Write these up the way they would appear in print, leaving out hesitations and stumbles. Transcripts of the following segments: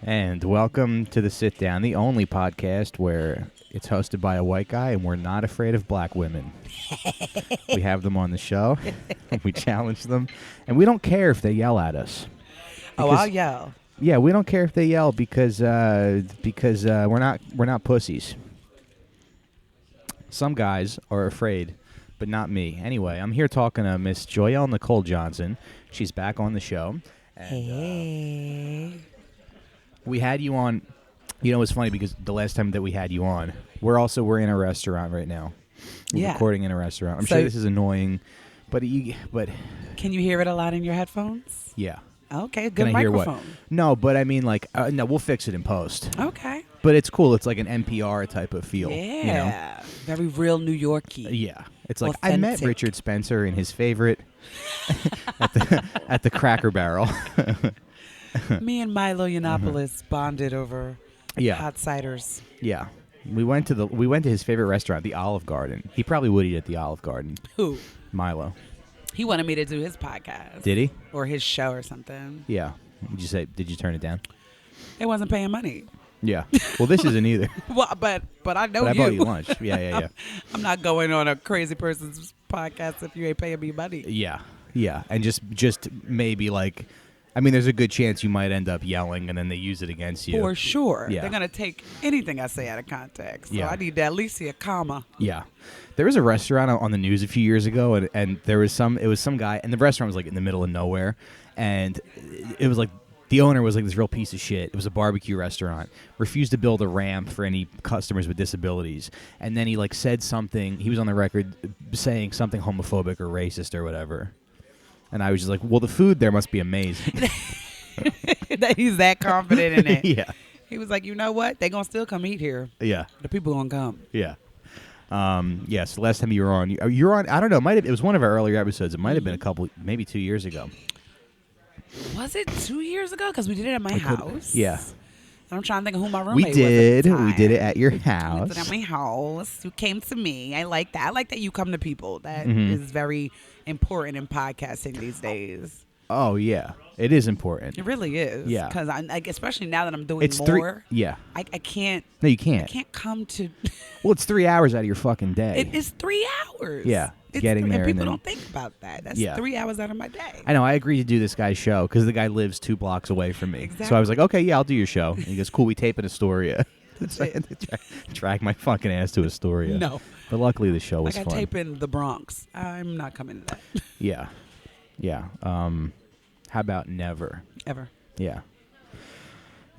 And welcome to The Sit Down, the only podcast where it's hosted by a white guy and we're not afraid of black women. We have them on the show, we challenge them, and we don't care if they yell at us. I'll yell. Yeah, we don't care if they yell because we're not pussies. Some guys are afraid, but not me. Anyway, I'm here talking to Miss Joyelle Nicole Johnson. She's back on the show. And, Hey. we had you on. You know, it's funny because the last time that we had you on, we're in a restaurant right now. We're recording in a restaurant. I'm sure this is annoying, but Can you hear it a lot in your headphones? yeah. Okay, good Can I hear microphone. what? No, but I mean, like, no, we'll fix it in post. Okay. But it's cool. It's like an NPR type of feel. Yeah. You know? Very real New Yorkie. Yeah. It's like I met Authentic. Richard Spencer in his favorite at the Cracker Barrel. Me and Milo Yiannopoulos bonded over Yeah. hot ciders. Yeah. We went to his favorite restaurant, the Olive Garden. He probably would eat at the Olive Garden. Who? Milo. He wanted me to do his podcast. Did he? Or his show or something. Yeah. Did you turn it down? They wasn't paying money. Yeah. Well, this isn't either. Well, but I know But you. I bought you lunch. Yeah. I'm not going on a crazy person's podcast if you ain't paying me money. Yeah. And just maybe like, I mean, there's a good chance you might end up yelling and then they use it against you. For sure. Yeah. They're going to take anything I say out of context. So Yeah. I need to at least see a comma. Yeah. There was a restaurant on the news a few years ago, and it was some guy, and the restaurant was like in the middle of nowhere, and it was like the owner was like this real piece of shit. It was a barbecue restaurant, refused to build a ramp for any customers with disabilities, and then he like said something, he was on the record saying something homophobic or racist or whatever. And I was just like, well, the food there must be amazing. That he's that confident in it. Yeah. He was like, you know what? They going to still come eat here. Yeah. The people going to come. Yeah. So last time you were on, I don't know, it was one of our earlier episodes. It might have been a couple, maybe 2 years ago. Was it 2 years ago? Because we did it at my house. Yeah. And I'm trying to think of who my We roommate was at the time. We did it at your We house. did it at my house. You came to me. I like that. I like that you come to people. That Mm-hmm. is very important in podcasting these days. Oh, yeah. It is important. It really is. Yeah. Because especially now that I'm doing It's more. Yeah. I can't. No, you I can't. can't come to. Well, it's 3 hours out of your fucking day. It is 3 hours. Yeah, It's getting there And and people then- don't think about that. That's Yeah. 3 hours out of my day. I know. I agreed to do this guy's show because the guy lives 2 blocks away from me. Exactly. So I was like, okay, yeah, I'll do your show. And he goes, cool, we tape in Astoria. That's So I had to drag my fucking ass to Astoria. No. But luckily the show was I got fun. tape in the Bronx. I'm not coming to that. Yeah. Yeah. How about never? Ever. Yeah.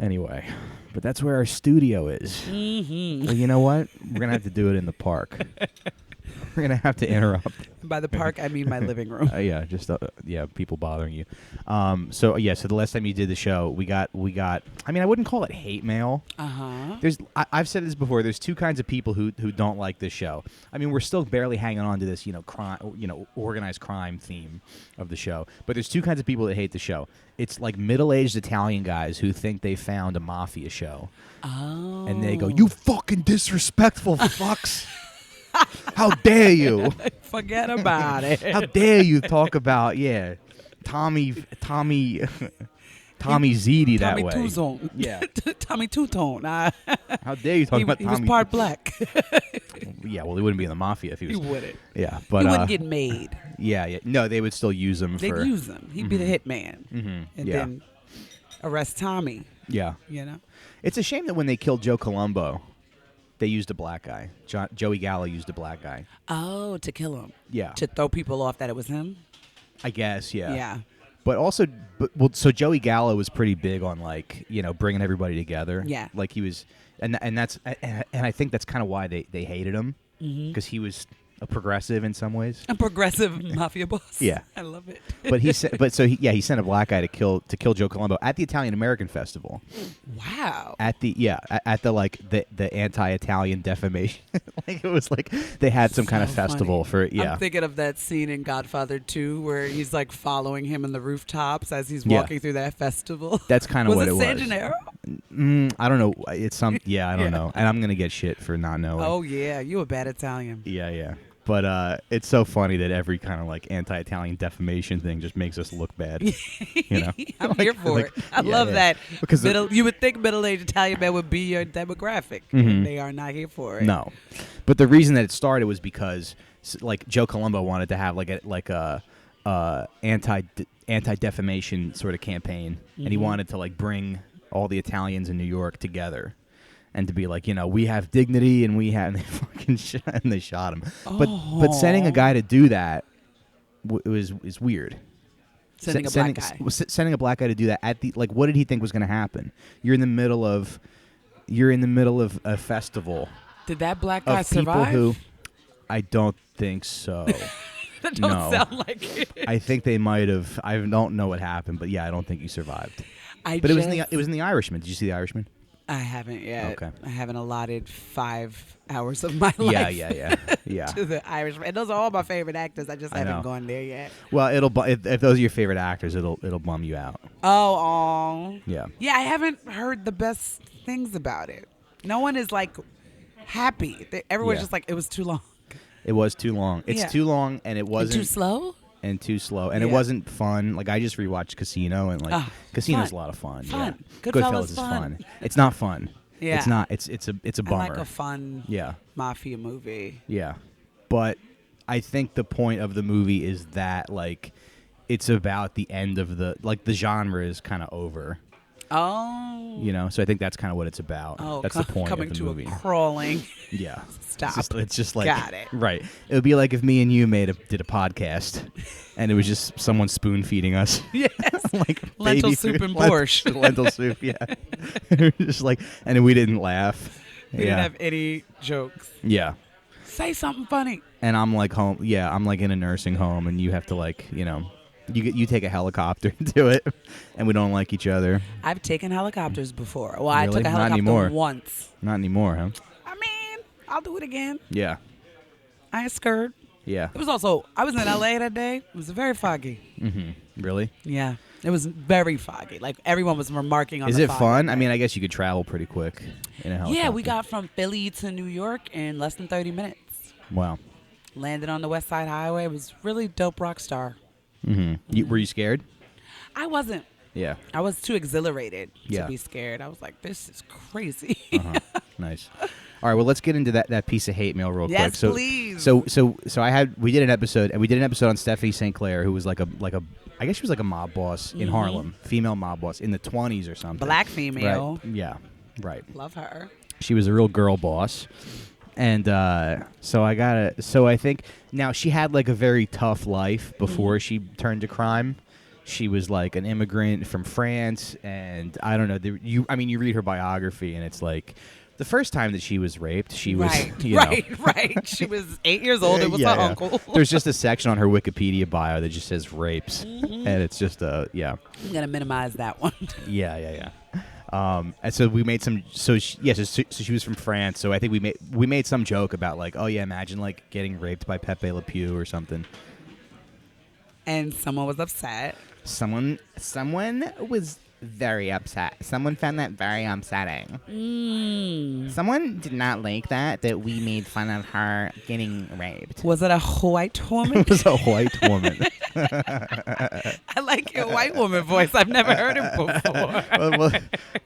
Anyway, but that's where our studio is. Mm-hmm. Well, you know what? We're going to have to do it in the park. We're going to have to interrupt. By the park, I mean my living room. Yeah, just people bothering you. So the last time you did the show, we got. I mean, I wouldn't call it hate mail. Uh-huh. I've said this before. There's 2 kinds of people who don't like this show. I mean, we're still barely hanging on to this, crime, organized crime theme of the show. But there's 2 kinds of people that hate the show. It's like middle-aged Italian guys who think they found a mafia show, Oh. and they go, "You fucking disrespectful fucks! How dare you!" Forget about it. How dare you talk about Tommy Ziti that Tommy way? Two-Tone. Yeah. Tommy Two-Tone. How dare you talk about he Tommy? was part black. Yeah, well, he wouldn't be in the mafia if he He was. wouldn't. Yeah, but He wouldn't get made. yeah. No, they would still use him They'd for. use him. He'd be the hitman. Mhm. And Yeah. then arrest Tommy, Yeah, you know? it's a shame that when they killed Joe Colombo, they used a black guy. Joey Gallo used a black guy. Oh, to kill him. Yeah, To throw people off that it was him? I guess. Yeah. Yeah. But also, so Joey Gallo was pretty big on bringing everybody together. Yeah. Like he was, and I think that's kind of why they hated him because he was a progressive in some ways. A progressive mafia boss. Yeah. I love it. But he sent a black guy to kill Joe Colombo at the Italian American Festival. Wow. At the anti-Italian defamation. It was like they had some kind of So festival funny. for I'm thinking of that scene in Godfather 2 where he's like following him in the rooftops as he's Yeah. walking through that festival. That's kind of what it was. San Gennaro? I don't know. It's some. Yeah, I don't know. And I'm gonna get shit for not knowing. Oh, yeah. You a bad Italian. Yeah. But it's so funny that every kind of like anti-Italian defamation thing just makes us look bad. You know, I'm here for it. I love that. Because you would think middle-aged Italian men would be your demographic. Mhm. They are not here for it. no, but the reason that it started was because like Joe Colombo wanted to have like a anti-defamation sort of campaign, and he wanted to like bring all the Italians in New York together. And to be like, you know, we have dignity, and we have, and they fucking they shot him. But sending a guy to do that is weird. Sending a black guy. Sending a black guy to do that at the like, what did he think was going to happen? You're in the middle of a festival. Did that black guy of people survive? who, I don't think so. That don't No. sound like it. I think they might have. I don't know what happened, but yeah, I don't think he survived. But it was in the Irishman. Did you see the Irishman? I haven't yet. Okay. I haven't allotted 5 hours of my life. Yeah. To the Irishman. And those are all my favorite actors. I just I haven't know. gone there yet. Well, if those are your favorite actors, it'll bum you out. Oh. Yeah. Yeah, I haven't heard the best things about it. No one is like happy. Everyone's Yeah. just like, it was too long. It was too long. It's Yeah. too long, and it wasn't Too slow? and too slow, and Yeah. it wasn't fun. Like I just rewatched Casino, and like Casino's fun. a lot of fun. Fun. Yeah. Goodfellas is fun. fun. It's not fun. Yeah. It's not. It's a bummer. I like a fun Yeah. mafia movie. Yeah. But I think the point of the movie is that like it's about the end of the genre is kind of over. Oh. You know, so I think that's kind of what it's about. Oh, that's the point coming of the to movie. a crawling. Yeah. Stop. It's just like Got it. Right. It would be like if me and you did a podcast, and it was just someone spoon feeding us. Yes. Like Lentil baby soup food. and borscht. Lentil soup. Yeah. Just like, and we didn't laugh. We didn't have any jokes. Yeah. Say something funny. And I'm like home. Yeah, I'm like in a nursing home, and you have to like, you know, you take a helicopter to do it, and we don't like each other. I've taken helicopters before. Well, I Really? took a Not helicopter anymore. once. Not anymore, huh? I mean, I'll do it again. Yeah. I ain't scared. Yeah. It was also, I was in LA that day. It was very foggy. Mm-hmm. Really? Yeah. It was very foggy. Like everyone was remarking on Is the it fog fun? that I day. mean, I guess you could travel pretty quick in a helicopter. Yeah, we got from Philly to New York in less than 30 minutes. Wow. Landed on the West Side Highway. It was really dope rock star. Mm-hmm. Were you scared? I wasn't. Yeah. I was too exhilarated Yeah. to be scared. I was like, this is crazy. Uh-huh. Nice. All right. Well, let's get into that piece of hate mail real quick. Yes, So, please. So we did an episode on Stephie St Claire, who was like a I guess she was like a mob boss in Harlem, female mob boss in the 20s or something. Black female. Right. Yeah. Right. Love her. She was a real girl boss. And so I think now she had like a very tough life before she turned to crime. She was like an immigrant from France, and I don't know. You read her biography, and it's like the first time that she was raped, she was Right. She was 8 years old. It was her uncle. There's just a section on her Wikipedia bio that just says rapes, and it's just yeah. I'm gonna minimize that one. Yeah. And so we made some. So she was from France. So I think we made some joke about like, oh yeah, imagine like getting raped by Pepe Le Pew or something. And someone was upset. Someone was very upset. Someone found that very upsetting. Someone did not like that we made fun of her getting raped. Was it a white woman? It was a white woman. I like your white woman voice. I've never heard it before.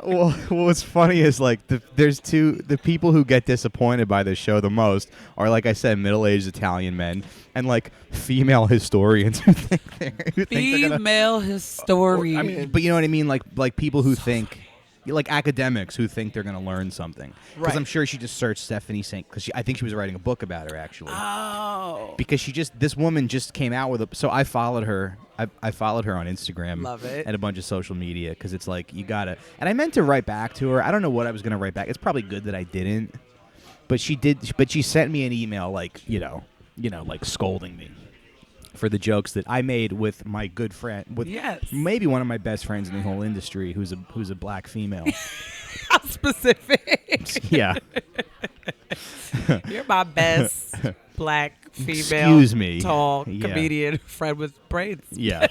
well, what's funny is like the people who get disappointed by this show the most are, like I said, middle-aged Italian men and like female historians who think Female historian. I mean, but you know what I mean, like people who think. Like academics who think they're going to learn something. Because Right. I'm sure she just searched Stephie St. Because I think she was writing a book about her, actually. Oh. Because this woman just came out with so I followed her. I followed her on Instagram. Love it. And a bunch of social media. Because it's like, you got to. And I meant to write back to her. I don't know what I was going to write back. It's probably good that I didn't. But she did. But she sent me an email like, like scolding me for the jokes that I made with my good friend, with maybe one of my best friends in the whole industry, who's a black female. How specific. Yeah. You're my best black female. Excuse me. Tall Yeah. comedian friend with braids. Yeah.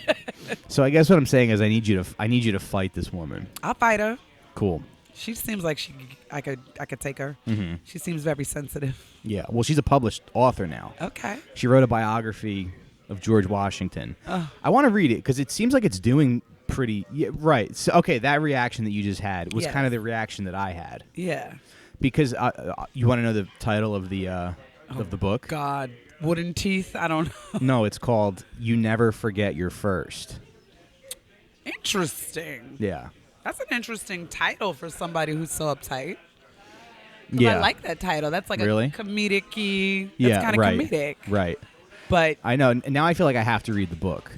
So I guess what I'm saying is I need you to fight this woman. I'll fight her. Cool. She seems like I could take her. Mm-hmm. She seems very sensitive. Yeah. Well, she's a published author now. Okay. She wrote a biography of George Washington. Oh. I want to read it because it seems like it's doing pretty. Yeah, right. So, okay, that reaction that you just had was Yes. kind of the reaction that I had. Yeah. Because you want to know the title of the book? God, wooden teeth. I don't know. No, it's called "You Never Forget Your First." Interesting. Yeah. That's an interesting title for somebody who's so uptight. 'Cause Yeah. I like that title. That's like Really? a comedic-y. That's Yeah. kind of Right. comedic. Right. But I know. Now I feel like I have to read the book.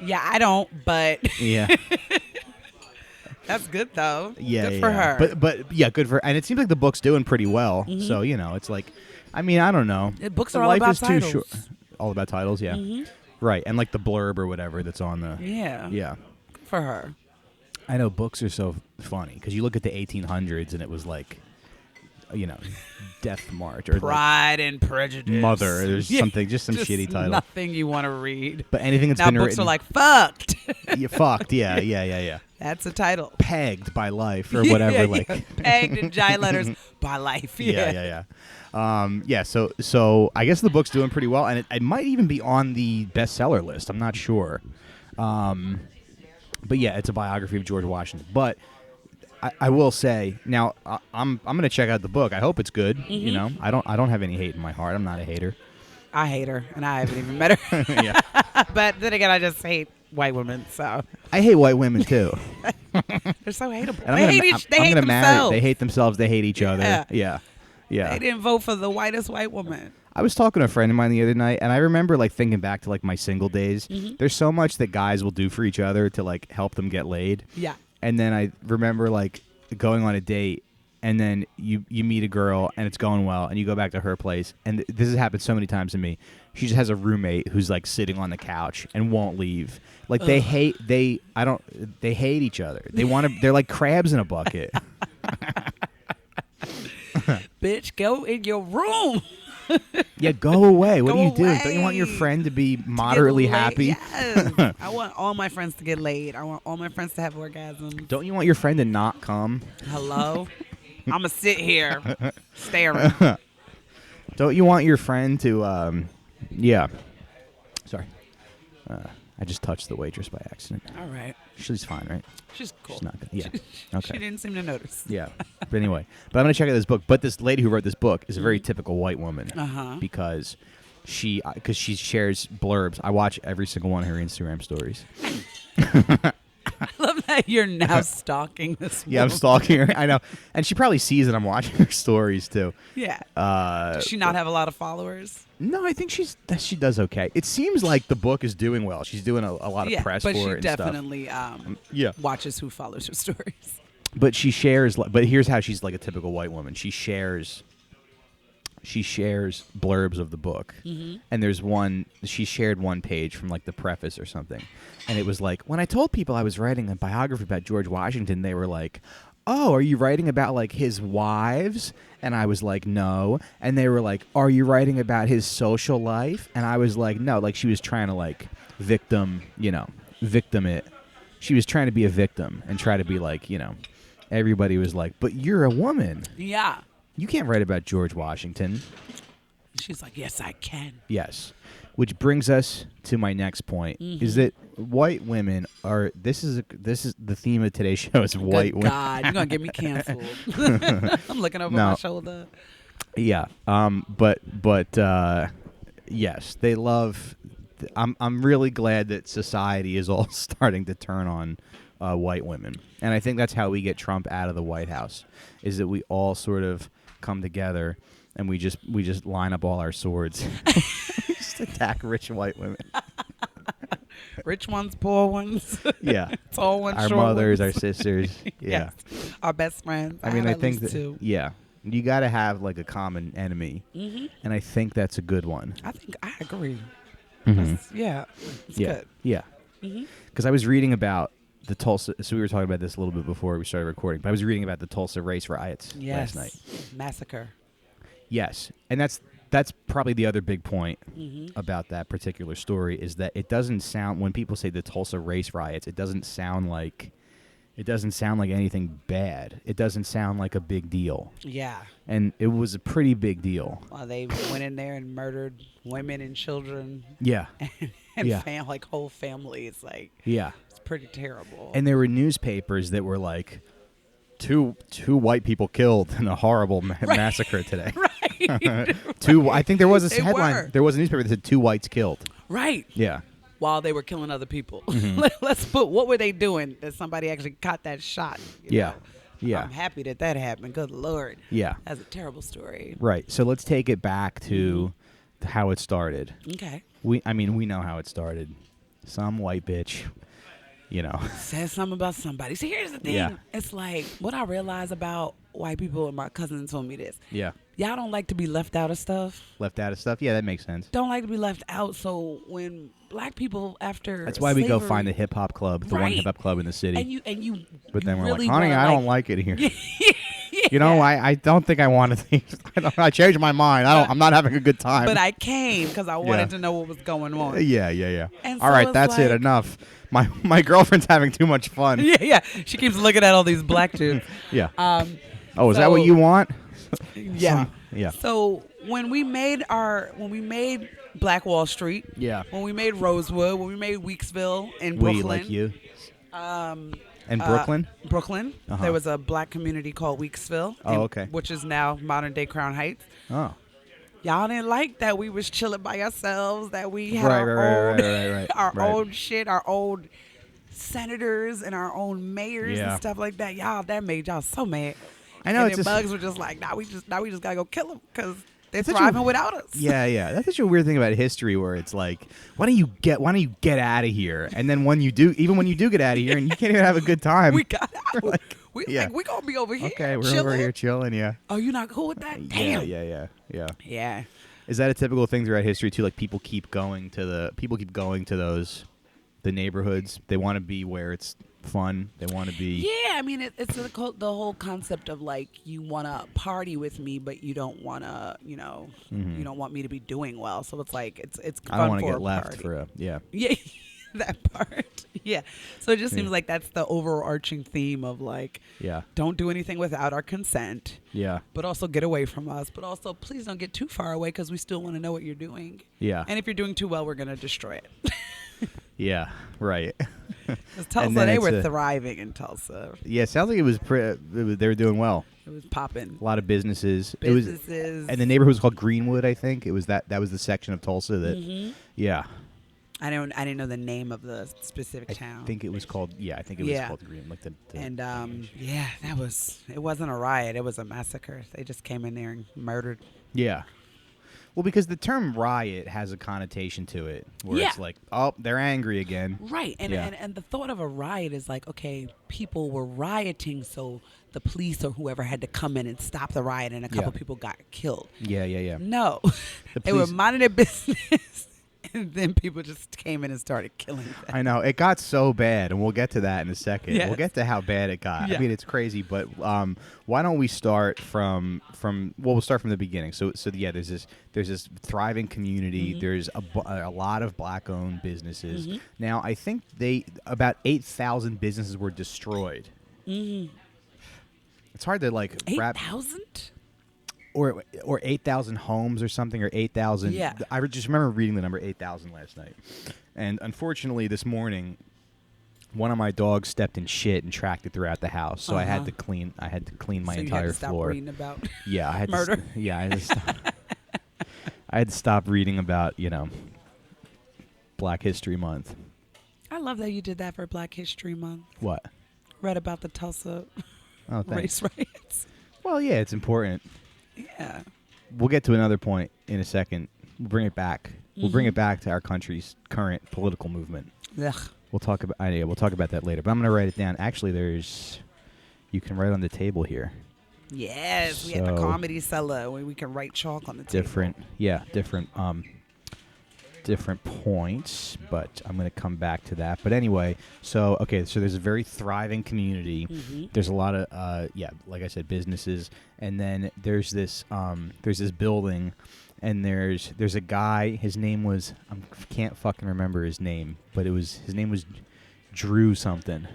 yeah, I don't. But Yeah. that's good though. Yeah. Good for yeah. her. But yeah, good for her. And it seems like the book's doing pretty well. So it's like, I mean, I don't know. Books The are all life about is too titles. short. All about titles. Yeah. Right. And like the blurb or whatever that's on the. Yeah. Yeah. Good for her. I know books are so funny because you look at the 1800s and it was like, Death March or Pride and Prejudice. Mother. There's something, just some shitty title. Nothing you want to read. But anything that's Now been books written, are like fucked. you fucked. Yeah. That's a title. Pegged by life or whatever. Yeah, like yeah. Pegged in giant letters by life. Yeah. So I guess the book's doing pretty well, and it might even be on the bestseller list. I'm not sure. But yeah, it's a biography of George Washington. But I will say now, I'm gonna check out the book. I hope it's good. I don't have any hate in my heart. I'm not a hater. I hate her, and I haven't even met her. Yeah. But then again, I just hate white women. So I hate white women too. they're so hateable. And They hate themselves. They hate themselves. They hate each other. Yeah. They didn't vote for the whitest white woman. I was talking to a friend of mine the other night, and I remember like thinking back to like my single days. There's so much that guys will do for each other to like help them get laid. Yeah. And then I remember like going on a date, and then you meet a girl and it's going well, and you go back to her place, and this has happened so many times to me. She just has a roommate who's like sitting on the couch and won't leave. Like they hate each other. They're like crabs in a bucket. Bitch, go in your room. Yeah, go away. What Go are you doing? Don't you away. want your friend to be moderately Get laid. happy? Yes. I want all my friends to get laid. I want all my friends to have orgasms. Don't you want your friend to not come? Hello? I'm going to sit here staring. Don't you want your friend to, yeah. Sorry. I just touched the waitress by accident. All right. She's fine, right? She's cool. She's not good. Yeah. She Okay. didn't seem to notice. Yeah. But anyway, I'm going to check out this book. But this lady who wrote this book is a very typical white woman because she shares blurbs. I watch every single one of her Instagram stories. I love that you're now stalking this woman. Yeah, I'm stalking her. I know. And she probably sees that I'm watching her stories, too. Yeah. Does she not have a lot of followers? No, I think she does okay. It seems like the book is doing well. She's doing a lot of press for it and but she stuff. definitely watches who follows her stories. But she shares. But here's how she's like a typical white woman. She shares blurbs of the book, and there's one. She shared one page from like the preface or something, and it was like, when I told people I was writing a biography about George Washington, they were like, "Oh, are you writing about like his wives?" And I was like, "No." And they were like, "Are you writing about his social life?" And I was like, "No." Like she was trying to like victim it. She was trying to be a victim and try to be like, everybody was like, "But you're a woman. Yeah. You can't write about George Washington." She's like, yes, I can. Yes. Which brings us to my next point: is that white women are. This is the theme of today's show. Is white women. God, you're gonna get me canceled. I'm looking over my shoulder. Yeah. But yes, they love. I'm really glad that society is all starting to turn on white women, and I think that's how we get Trump out of the White House. Is that we all sort of come together and we just line up all our swords, just attack rich white women. Rich ones, poor ones. Yeah, tall ones, our short mothers, ones. our sisters. Yeah, yes. Our best friends. I mean, I have at think least that two. yeah, you got to have like a common enemy, and I think that's a good one. I think I agree. Mm-hmm. It's good. Yeah, because I was reading about the Tulsa. So we were talking about this a little bit before we started recording. But I was reading about the Tulsa Race Riots last night. Massacre. Yes, and that's probably the other big point about that particular story is that it doesn't sound, when people say the Tulsa Race Riots, it doesn't sound like It doesn't sound like anything bad. It doesn't sound like a big deal. Yeah. And it was a pretty big deal. Well, they went in there and murdered women and children. Yeah. And Yeah. like whole families. Like, Yeah. it's pretty terrible. And there were newspapers that were like, two white people killed in a horrible massacre today. Right. I think there was a They headline. were. There was a newspaper that said 2 whites killed. Right. Yeah. While they were killing other people. Mm-hmm. Let's put, what were they doing that somebody actually caught that shot? You Yeah. know? Yeah. I'm happy that happened. Good Lord. Yeah. That's a terrible story. Right. So let's take it back to how it started. Okay. We know how it started. Some white bitch, Said something about somebody. See, here's the thing. Yeah. It's like what I realize about white people, and my cousin told me this. Yeah. Y'all don't like to be left out of stuff. Left out of stuff. Yeah, that makes sense. Don't like to be left out. So when black people after That's why we go slavery- find the hip hop club, the one Right. hip hop club in the city. and you But then you we're really like, honey, wanna, I don't like like it here. Yeah. I don't think I want to. I changed my mind. I'm not having a good time. But I came because I wanted Yeah. to know what was going on. Yeah. And All so right, it's that's it. like- Enough. My girlfriend's having too much fun. Yeah. She keeps looking at all these black dudes. Yeah. Um, Oh, is that what so- you want? yeah. Yeah. So when we made Black Wall Street, Yeah. when we made Rosewood, when we made Weeksville in We Brooklyn, like you. Um, And Brooklyn. Brooklyn, Uh-huh. there was a black community called Weeksville. Oh, okay. Which is now modern day Crown Heights. Oh. Y'all didn't like that we was chilling by ourselves, that we had Right, our right, own, right. our Right. own shit, our own senators and our own mayors Yeah. and stuff like that. Y'all, that made y'all so mad. I know, And it's the just- bugs were just like, now we just gotta go kill them because they're Such a- thriving without us. Yeah. That's such a weird thing about history, where it's like, why don't you get out of here? And then when you do get out of here, and you can't even have a good time. We got out. Like, we yeah. like we gonna be over here. Okay, we're chilling. over here chilling. Yeah. Oh, you not cool with that? Damn. Yeah. Yeah. Is that a typical thing throughout history too? Like people keep going to the neighborhoods. They want to be where it's fun. They want to be. Yeah, I mean, it's the whole concept of like you want to party with me, but you don't want to, you don't want me to be doing well. So it's like it's I don't want to get left for a yeah that part. Yeah, so it just seems like that's the overarching theme of like don't do anything without our consent. Yeah. But also get away from us. But also please don't get too far away because we still want to know what you're doing. Yeah. And if you're doing too well, we're gonna destroy it. Yeah. Right. Because Tulsa, And then they it's were a- thriving in Tulsa. Yeah. It sounds like they were doing well. It was popping. A lot of businesses. Businesses. And the neighborhood was called Greenwood, I think. It was that was the section of Tulsa that. Yeah. I didn't know the name of the specific town. I think it was called. Yeah, I think it was called Green. Like the And it wasn't a riot. It was a massacre. They just came in there and murdered. Yeah. Well, because the term riot has a connotation to it, where Yeah. it's like, oh, they're angry again. Right. And, Yeah. and the thought of a riot is like, okay, people were rioting, so the police or whoever had to come in and stop the riot, and a couple Yeah. people got killed. Yeah. No. The They were police- minding their business, and then people just came in and started killing them. I know it got so bad, and we'll get to that in a second. Yes. We'll get to how bad it got. Yeah. I mean, it's crazy, but why don't we start from? We'll start from the beginning. So yeah, there's this thriving community. Mm-hmm. There's a lot of black-owned businesses. Now, I think about 8,000 businesses were destroyed. Mm-hmm. It's hard to like wrap 8,000? or 8,000 homes or something, or 8,000. Yeah. I just remember reading the number 8,000 last night, and unfortunately this morning, one of my dogs stepped in shit and tracked it throughout the house. So I had to clean. I had to clean my So you entire had to stop floor. reading about Yeah, I had murder. To, yeah, I had to stop. I had to stop reading about Black History Month. I love that you did that for Black History Month. What? Read about the Tulsa Oh, thanks. race riots. Well, yeah, it's important. Yeah. We'll get to another point in a second. We'll bring it back. We'll bring Mm-hmm. it back to our country's current political movement. Ugh. We'll talk about. We'll talk about that later. But I'm going to write it down. Actually, you can write on the table here. Yes, we had the So- comedy cellar where we can write chalk on the table. Different points, but I'm going to come back to that. But anyway, so there's a very thriving community. Mm-hmm. There's a lot of like I said, businesses, and then there's this building, and there's a guy. His name was can't fucking remember his name, but his name was Drew something.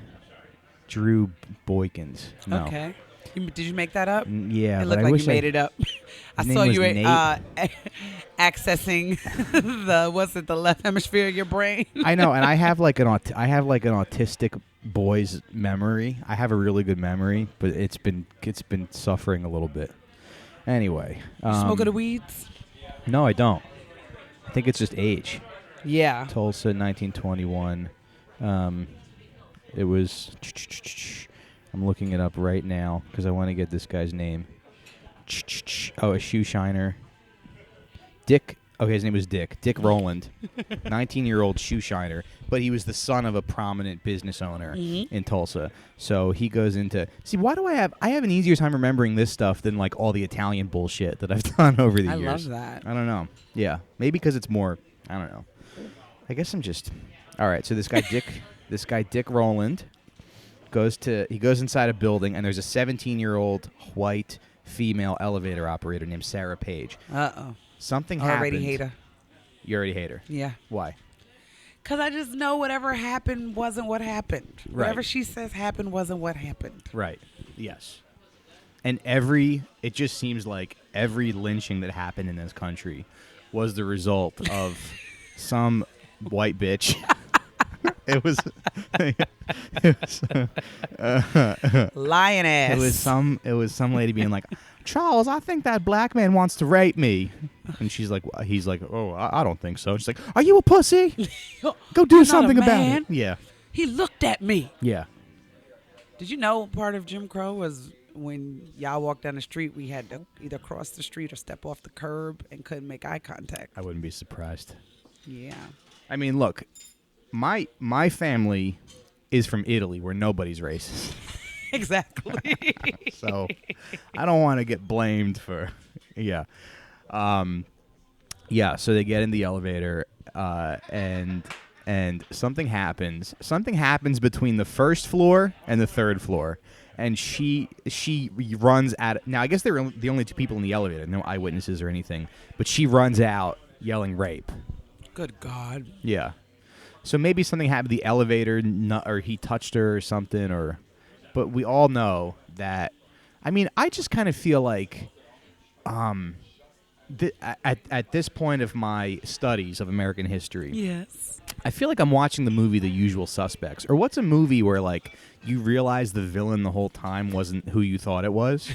Drew Boykins. No. Okay. Did you make that up? Yeah, It but looked I like wish you made it up. I His saw name you was Nate. accessing the left hemisphere of your brain. I know, and I have like an autistic boy's memory. I have a really good memory, but it's been suffering a little bit. Anyway, Smoking the weeds? no, I don't. I think it's just age. Yeah. Tulsa, 1921. It was. I'm looking it up right now because I want to get this guy's name. Oh, a shoe shiner. Dick. Okay, his name was Dick. Dick Rowland, 19-year-old shoe shiner, but he was the son of a prominent business owner in Tulsa. So he goes into. See, why do I have an easier time remembering this stuff than like all the Italian bullshit that I've done over the years. I love that. I don't know. Yeah, maybe because it's more. I don't know. I guess I'm just. All right. So this guy Dick Rowland goes inside a building, and there's a 17-year-old white female elevator operator named Sarah Page. Uh-oh. Something Already happened. hate her. You already hate her? Yeah. Why? Because I just know whatever happened wasn't what happened. Right. Whatever she says happened wasn't what happened. Right. Yes. And it just seems like every lynching that happened in this country was the result of some white bitch. It was Lion ass. It was some lady being like, Charles, I think that black man wants to rape me. And he's like, oh, I don't think so. She's like, are you a pussy? Go do something about it. Yeah. He looked at me. Yeah. Did you know part of Jim Crow was when y'all walked down the street, we had to either cross the street or step off the curb and couldn't make eye contact. I wouldn't be surprised. Yeah. I mean, look, my family is from Italy where nobody's racist. Exactly. So I don't want to get blamed for, yeah. Yeah, so they get in the elevator and something happens. Something happens between the first floor and the third floor. And she runs out. Now, I guess they were the only two people in the elevator. No eyewitnesses or anything. But she runs out yelling rape. Good God. Yeah. So maybe something happened. The elevator, or he touched her or something. But we all know that. I mean, I just kind of feel like at this point of my studies of American history, yes, I feel like I'm watching the movie The Usual Suspects. Or what's a movie where like you realize the villain the whole time wasn't who you thought it was?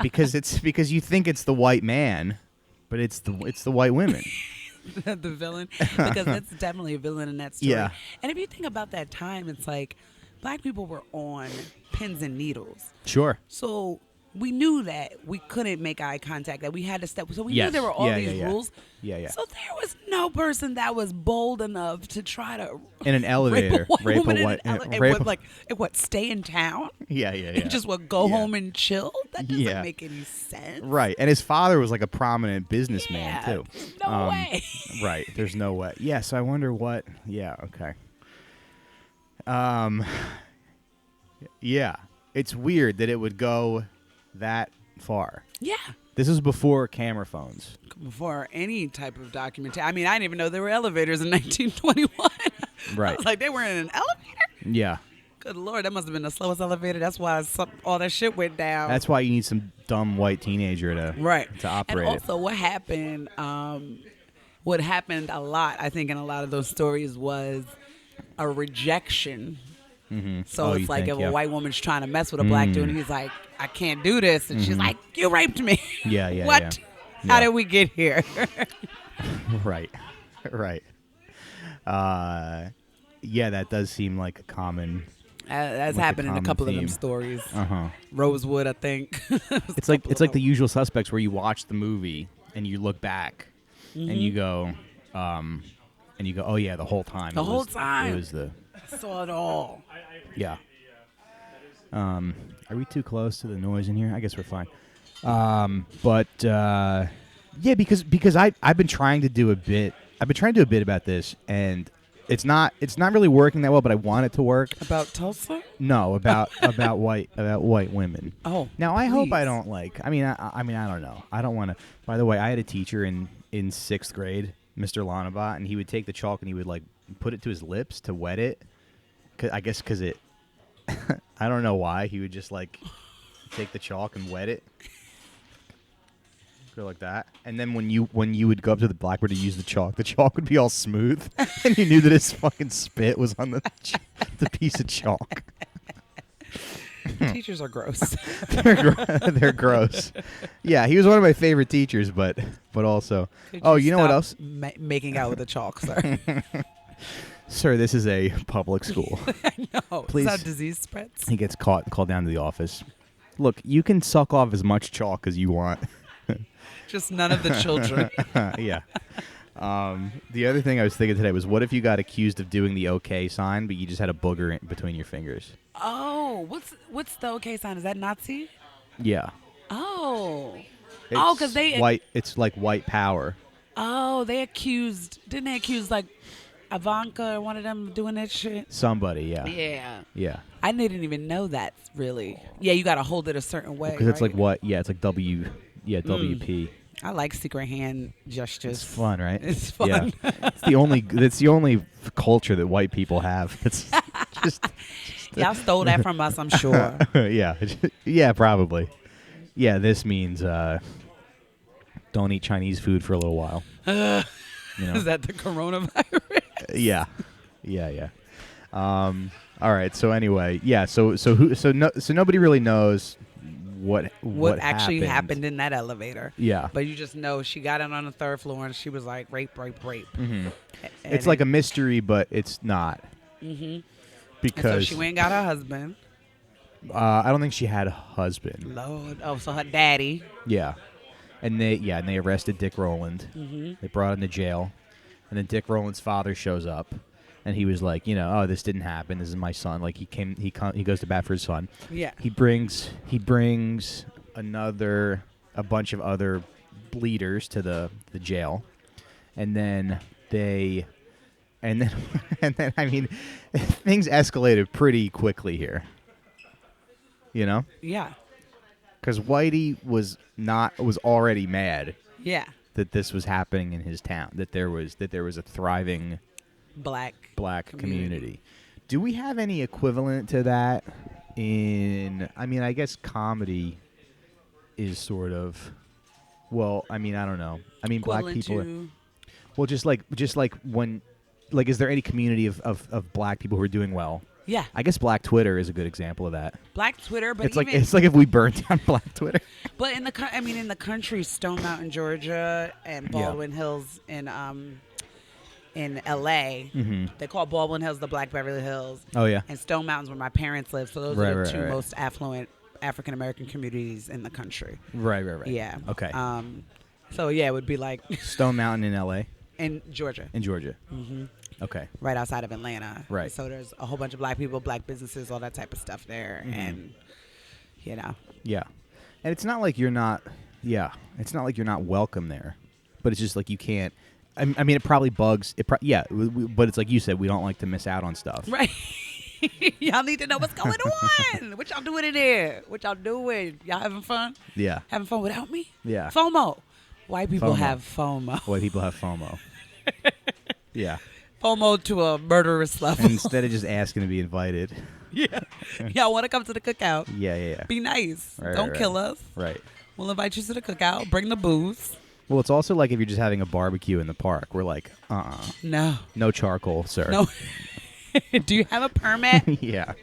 because you think it's the white man, but it's the white women. The villain, because that's definitely a villain in that story. Yeah. And if you think about that time, it's like black people were on pins and needles. Sure. So we knew that we couldn't make eye contact, that we had to step. So we Yes. knew there were all these Yeah. rules. Yeah. So there was no person that was bold enough to try to In an elevator, rape a white woman and what, stay in town? Yeah. And just go home and chill? That doesn't Yeah. make any sense. Right. And his father was like a prominent businessman Yeah, too. no way. Right. There's no way. Yeah, so I wonder what. Yeah, okay. Yeah. It's weird that it would go that far. Yeah. This is before camera phones. Before any type of documentation. I mean, I didn't even know there were elevators in 1921. Right. I was like, they were in an elevator? Yeah. Good Lord, that must have been the slowest elevator. That's why all that shit went down. That's why you need some dumb white teenager to operate and also, what happened a lot, I think, in a lot of those stories was a rejection. Mm-hmm. So it's like if a white woman's trying to mess with a black dude, and he's like, I can't do this. And she's like, you raped me. Yeah. What? Yeah. How did we get here? Right. Yeah, that does seem like a common. That's happened in a couple of them stories. Rosewood, I think. It's like The Usual Suspects, where you watch the movie and you look back and you go, oh yeah, the whole time. The whole time. It was I saw it all. Yeah. Are we too close to the noise in here? I guess we're fine. Yeah, because I've been trying to do a bit. I've been trying to do a bit about this, and it's not really working that well. But I want it to work. About Tulsa? No, about white women. Oh, now I hope I please. don't like. I mean, I don't know. I don't want to. By the way, I had a teacher in 6th grade, Mr. Lonabot, and he would take the chalk and he would like put it to his lips to wet it. I guess because it I don't know why. He would just like take the chalk and wet it. Go like that. And then when you would go up to the blackboard to use the chalk would be all smooth. And you knew that his fucking spit was on the piece of chalk. Teachers are gross. They're gross. Yeah, he was one of my favorite teachers, but also. You know what else? Making out with the chalk, sir. Sir, this is a public school. I know. Please. That's how disease spreads. He gets called down to the office. Look, you can suck off as much chalk as you want. Just none of the children. Yeah. The other thing I was thinking today was, what if you got accused of doing the OK sign, but you just had a booger in between your fingers? Oh, what's the OK sign? Is that Nazi? Yeah. Oh. It's because they white. It's like white power. Oh, didn't they accuse like Ivanka or one of them doing that shit? Somebody, yeah. Yeah. Yeah. I didn't even know that, really. Yeah, you got to hold it a certain way. Because it's like what? Yeah, it's like WP. I like secret hand gestures. It's fun, right? It's fun. Yeah. It's the only culture that white people have. It's just Y'all stole that from us, I'm sure. yeah. Yeah, probably. Yeah, this means don't eat Chinese food for a little while. You know? Is that the coronavirus? Yeah. All right. So anyway, yeah. So nobody really knows what actually happened in that elevator. Yeah. But you just know she got in on the third floor and she was like rape. Mm-hmm. It's like a mystery, but it's not. Mm-hmm. Because and so she went and got her husband. I don't think she had a husband. Lord. Oh, so her daddy. Yeah. And they arrested Dick Rowland. Mm-hmm. They brought him to jail. And then Dick Rowland's father shows up. And he was like, this didn't happen. This is my son. Like he goes to bat for his son. Yeah. He brings a bunch of other bleeders to the jail. And then I mean, things escalated pretty quickly here. You know? Yeah. Because Whitey was already mad. Yeah. That this was happening in his town. That there was a thriving black community. Do we have any equivalent to that I guess comedy is sort of, well, I don't know. Black people well, just like when, like, is there any community of black people who are doing well? Yeah. I guess Black Twitter is a good example of that. Black Twitter, but it's like if we burned down Black Twitter. But in the country, Stone Mountain, Georgia, and Baldwin Hills in L.A. Mm-hmm. They call Baldwin Hills the Black Beverly Hills. Oh yeah. And Stone Mountain's where my parents live. So those are the two most affluent African American communities in the country. Right. Yeah. Okay. So yeah, it would be like Stone Mountain in L.A. In Georgia. Mm-hmm. Okay. Right outside of Atlanta. Right. So there's a whole bunch of black people, black businesses, all that type of stuff there, mm-hmm. and Yeah, and it's not like you're not. Yeah, it's not like you're not welcome there, but it's just like you can't. It probably bugs. But it's like you said, we don't like to miss out on stuff. Right. Y'all need to know what's going on. What y'all doing in there? What y'all doing? Y'all having fun? Yeah. Having fun without me? Yeah. FOMO. White people have FOMO. White people have FOMO. Yeah. FOMO to a murderous level. And instead of just asking to be invited. Yeah. Y'all want to come to the cookout? Yeah. Be nice. Right, don't kill us. Right. We'll invite you to the cookout. Bring the booze. Well, it's also like if you're just having a barbecue in the park. We're like, No. No charcoal, sir. No. Do you have a permit? Yeah.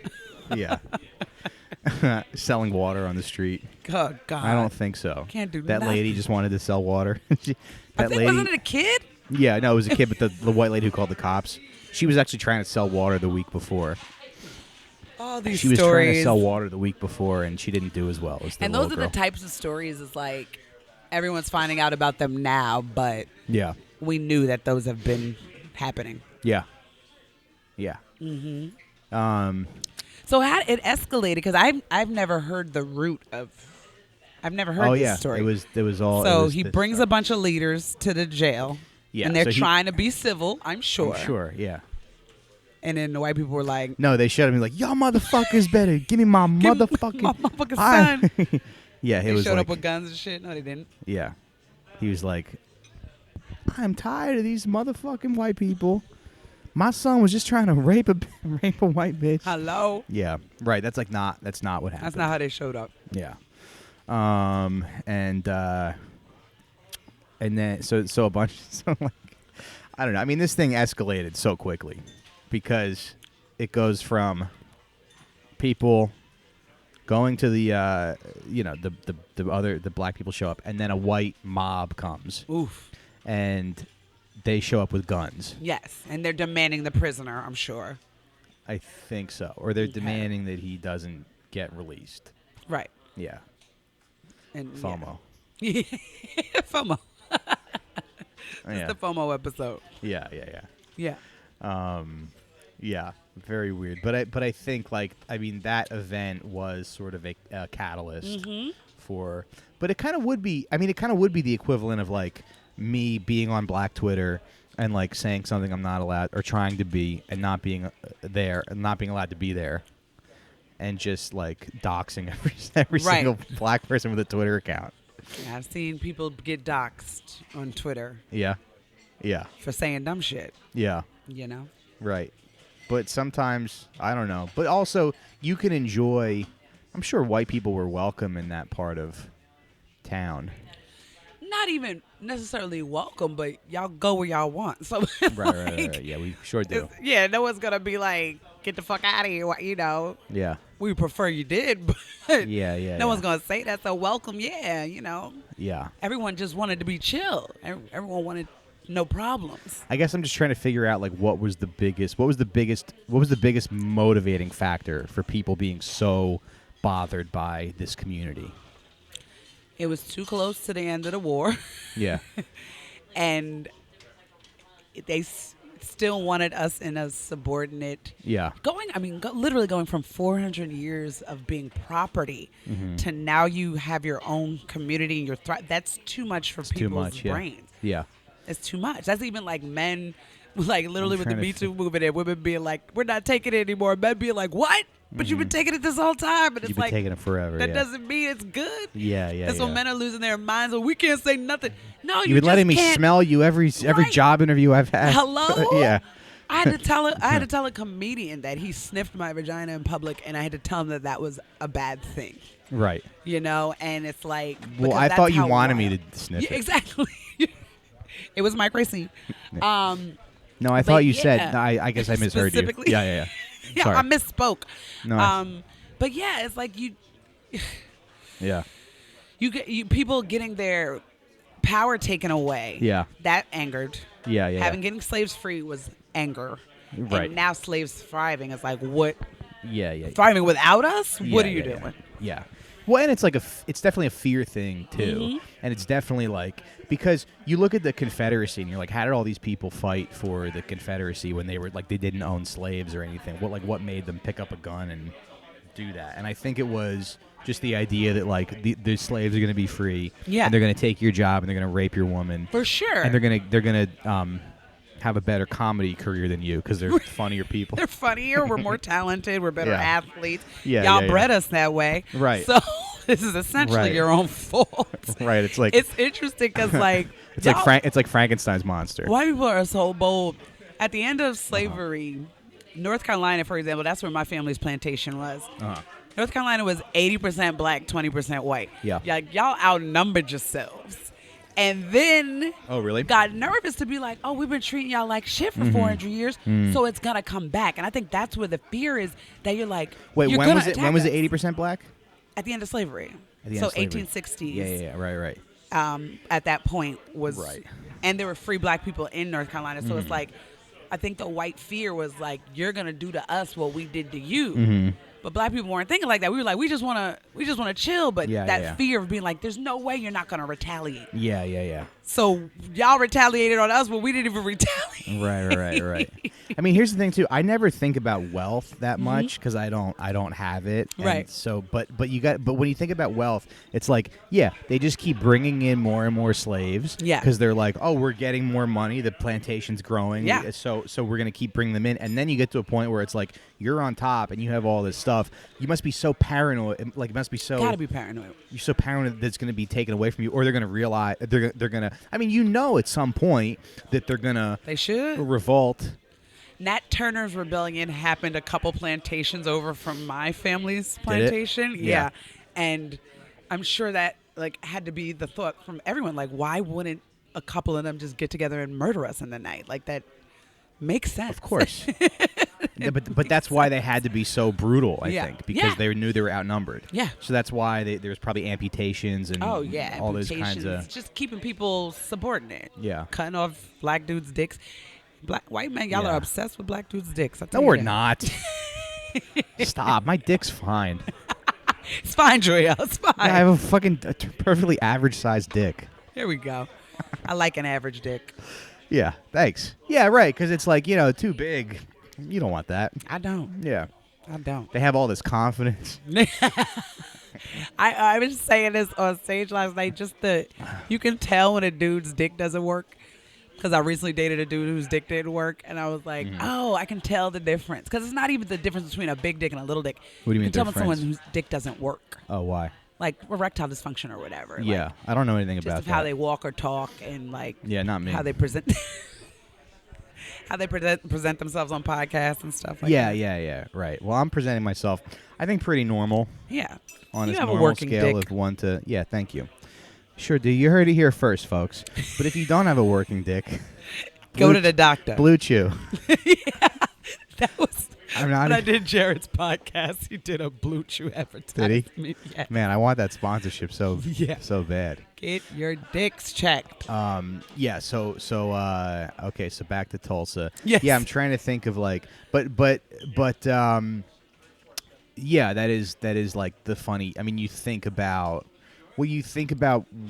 Selling water on the street. Oh, God. I don't think so. Can't do that. That lady just wanted to sell water. Wasn't it a kid? Yeah, no, it was a kid, but the white lady who called the cops, she was actually trying to sell water the week before. Oh, these stories. She was trying to sell water the week before, and she didn't do as well as the And those are the types of stories, is like, everyone's finding out about them now, but we knew that those have been happening. Yeah. Mm-hmm. So how it escalated, because I've never heard the root of. I've never heard this story. It was all. So he brings a bunch of leaders to the jail. Yeah, and they're trying to be civil. I'm sure. Yeah. And then the white people were like, "No, they shut him like, y'all motherfuckers better give me my motherfucking son." Yeah, he was showed like, up with guns and shit. No, they didn't. Yeah, he was like, "I'm tired of these motherfucking white people My son was just trying to rape a white bitch. Hello. Yeah, right. That's not what happened. That's not how they showed up. Yeah. And then so a bunch. So like, I don't know. I mean, this thing escalated so quickly because it goes from people going to the the black people show up, and then a white mob comes. Oof. And they show up with guns. Yes, and they're demanding the prisoner, I'm sure. I think so. Or they're demanding that he doesn't get released. Right. Yeah. And FOMO. Yeah. FOMO. Yeah. It's the FOMO episode. Yeah. Yeah. Yeah. Very weird. But I think that event was sort of a catalyst for. But it kind of would be. I mean, it kind of would be the equivalent of like me being on Black Twitter and like saying something I'm not allowed or trying to be and not being there and not being allowed to be there, and just like doxing every Right. single black person with a Twitter account. Yeah, I've seen people get doxxed on Twitter Yeah. Yeah. for saying dumb shit, Yeah. you know? Right. But sometimes, I don't know. But also, you can enjoy. I'm sure white people were welcome in that part of town. Not even necessarily welcome, but y'all go where y'all want. So Right. Yeah, we sure do. Yeah, no one's gonna be like, get the fuck out of here, you know. Yeah. We prefer you did, but Yeah. no one's gonna say that. So welcome, yeah, you know. Yeah. Everyone just wanted to be chill. Everyone wanted no problems. I guess I'm just trying to figure out like what was the biggest motivating factor for people being so bothered by this community. It was too close to the end of the war. Yeah. And they still wanted us in a subordinate. Yeah. Literally going from 400 years of being property to now you have your own community and your that's too much for people's brains. Yeah. It's too much. That's even like men, like literally with the Me Too movement and women being like, we're not taking it anymore. Men being like, what? But you've been taking it this whole time. And it's You've been like, taking it forever. that doesn't mean it's good. Yeah. That's when men are losing their minds. Well, we can't say nothing. No, You've been letting me smell you every Right. job interview I've had. Hello? Yeah. I had to tell a comedian that he sniffed my vagina in public, and I had to tell him that was a bad thing. Right. You know, and it's like, Well, I thought you wanted me to sniff it. Exactly. It was my crazy. No, I thought you said. No, I guess I misheard you. Specifically. Yeah. Yeah, Sorry. I misspoke. No. But yeah, it's like Yeah. people getting their power taken away. Yeah. That angered. Yeah. Getting slaves free was anger. Right. And now slaves thriving is like, what? Yeah. Thriving without us? What are you yeah, doing? Yeah. Well, and it's like it's definitely a fear thing too, and it's definitely like because you look at the Confederacy and you're like, how did all these people fight for the Confederacy when they were like they didn't own slaves or anything? What made them pick up a gun and do that? And I think it was just the idea that like the slaves are going to be free, and they're going to take your job and they're going to rape your woman for sure, and they're gonna have a better comedy career than you because they're funnier people. They're funnier. We're more talented. We're better athletes. Yeah, y'all bred us that way, right? So this is essentially your own fault, right? It's like it's interesting because like it's like Frankenstein's monster. White people are so bold. At the end of slavery, North Carolina, for example, that's where my family's plantation was. North Carolina was 80% black, 20% white. Yeah, y'all outnumbered yourselves. And then got nervous to be like, oh, we've been treating y'all like shit for 400 years, so it's going to come back. And I think that's where the fear is that you're like, wait, when was it 80% black? At the end of slavery. At the end of slavery. 1860s. Yeah, right. At that point was, right. And there were free black people in North Carolina. So it's like, I think the white fear was like, you're going to do to us what we did to you. But black people weren't thinking like that. We were like, we just want to chill. But that fear of being like, there's no way you're not going to retaliate. Yeah. So y'all retaliated on us, but we didn't even retaliate. Right. I mean, here's the thing too. I never think about wealth that much because I don't have it. And right. So, but when you think about wealth, it's like, they just keep bringing in more and more slaves. Yeah. Because they're like, oh, we're getting more money. The plantation's growing. Yeah. So we're gonna keep bringing them in, and then you get to a point where it's like you're on top and you have all this stuff. You must be so paranoid. Like it must be so. Gotta be paranoid. You're so paranoid that it's gonna be taken away from you, or they're gonna realize they're gonna. I mean, at some point that they're gonna. They should revolt. Nat Turner's rebellion happened a couple plantations over from my family's plantation. Yeah. And I'm sure that like had to be the thought from everyone. Like, why wouldn't a couple of them just get together and murder us in the night? Like, that makes sense. Of course. Yeah, but that's why they had to be so brutal, I think, because they knew they were outnumbered. Yeah. So that's why there was probably amputations and all those kinds of... Just keeping people subordinate. Yeah. Cutting off black dudes' dicks. White men, y'all are obsessed with black dudes' dicks. No, we're not. Stop. My dick's fine. It's fine, Joyelle. It's fine. Yeah, I have a fucking perfectly average-sized dick. Here we go. I like an average dick. Yeah, thanks. Yeah, right, because it's like, too big. You don't want that. I don't. Yeah. I don't. They have all this confidence. I was saying this on stage last night, you can tell when a dude's dick doesn't work. Because I recently dated a dude whose dick didn't work, and I was like, oh, I can tell the difference. Because it's not even the difference between a big dick and a little dick. What do you mean you can tell difference? when someone whose dick doesn't work. Oh, why? Like erectile dysfunction or whatever. Yeah, like, I don't know anything about just that. how they walk or talk and like not me. how they present how they present themselves on podcasts and stuff like that. Yeah, right. Well, I'm presenting myself, I think, pretty normal. Yeah. On you this have normal a working scale dick. of 1 to... Yeah, thank you. Sure do. You heard it here first, folks. But if you don't have a working dick... Go to the doctor. Blue Chew. Yeah. That was... I'm not when I did Jared's podcast, he did a Blue Chew advertisement. Did he? Yeah. Man, I want that sponsorship so bad. Get your dicks checked. Yeah. So okay. So back to Tulsa. Yes. Yeah, I'm trying to think of like, but yeah, that is like the funny. I mean, you think about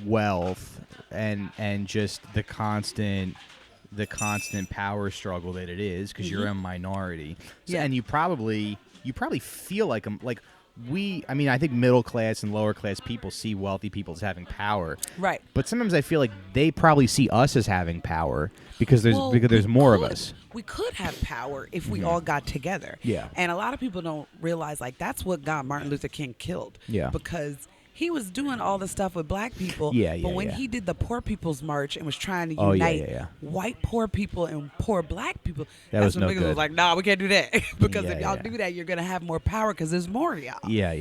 wealth and just the constant power struggle that it is because you're a minority. So, and you probably feel like I think middle class and lower class people see wealthy people as having power. Right. But sometimes I feel like they probably see us as having power because there's more of us. We could have power if we all got together. Yeah. And a lot of people don't realize like that's what got Martin Luther King killed. Yeah. Because he was doing all the stuff with black people. But when he did the Poor People's March and was trying to unite white poor people and poor black people, that's when niggas was like, nah, we can't do that. Because if y'all do that, you're going to have more power because there's more of y'all. Yeah.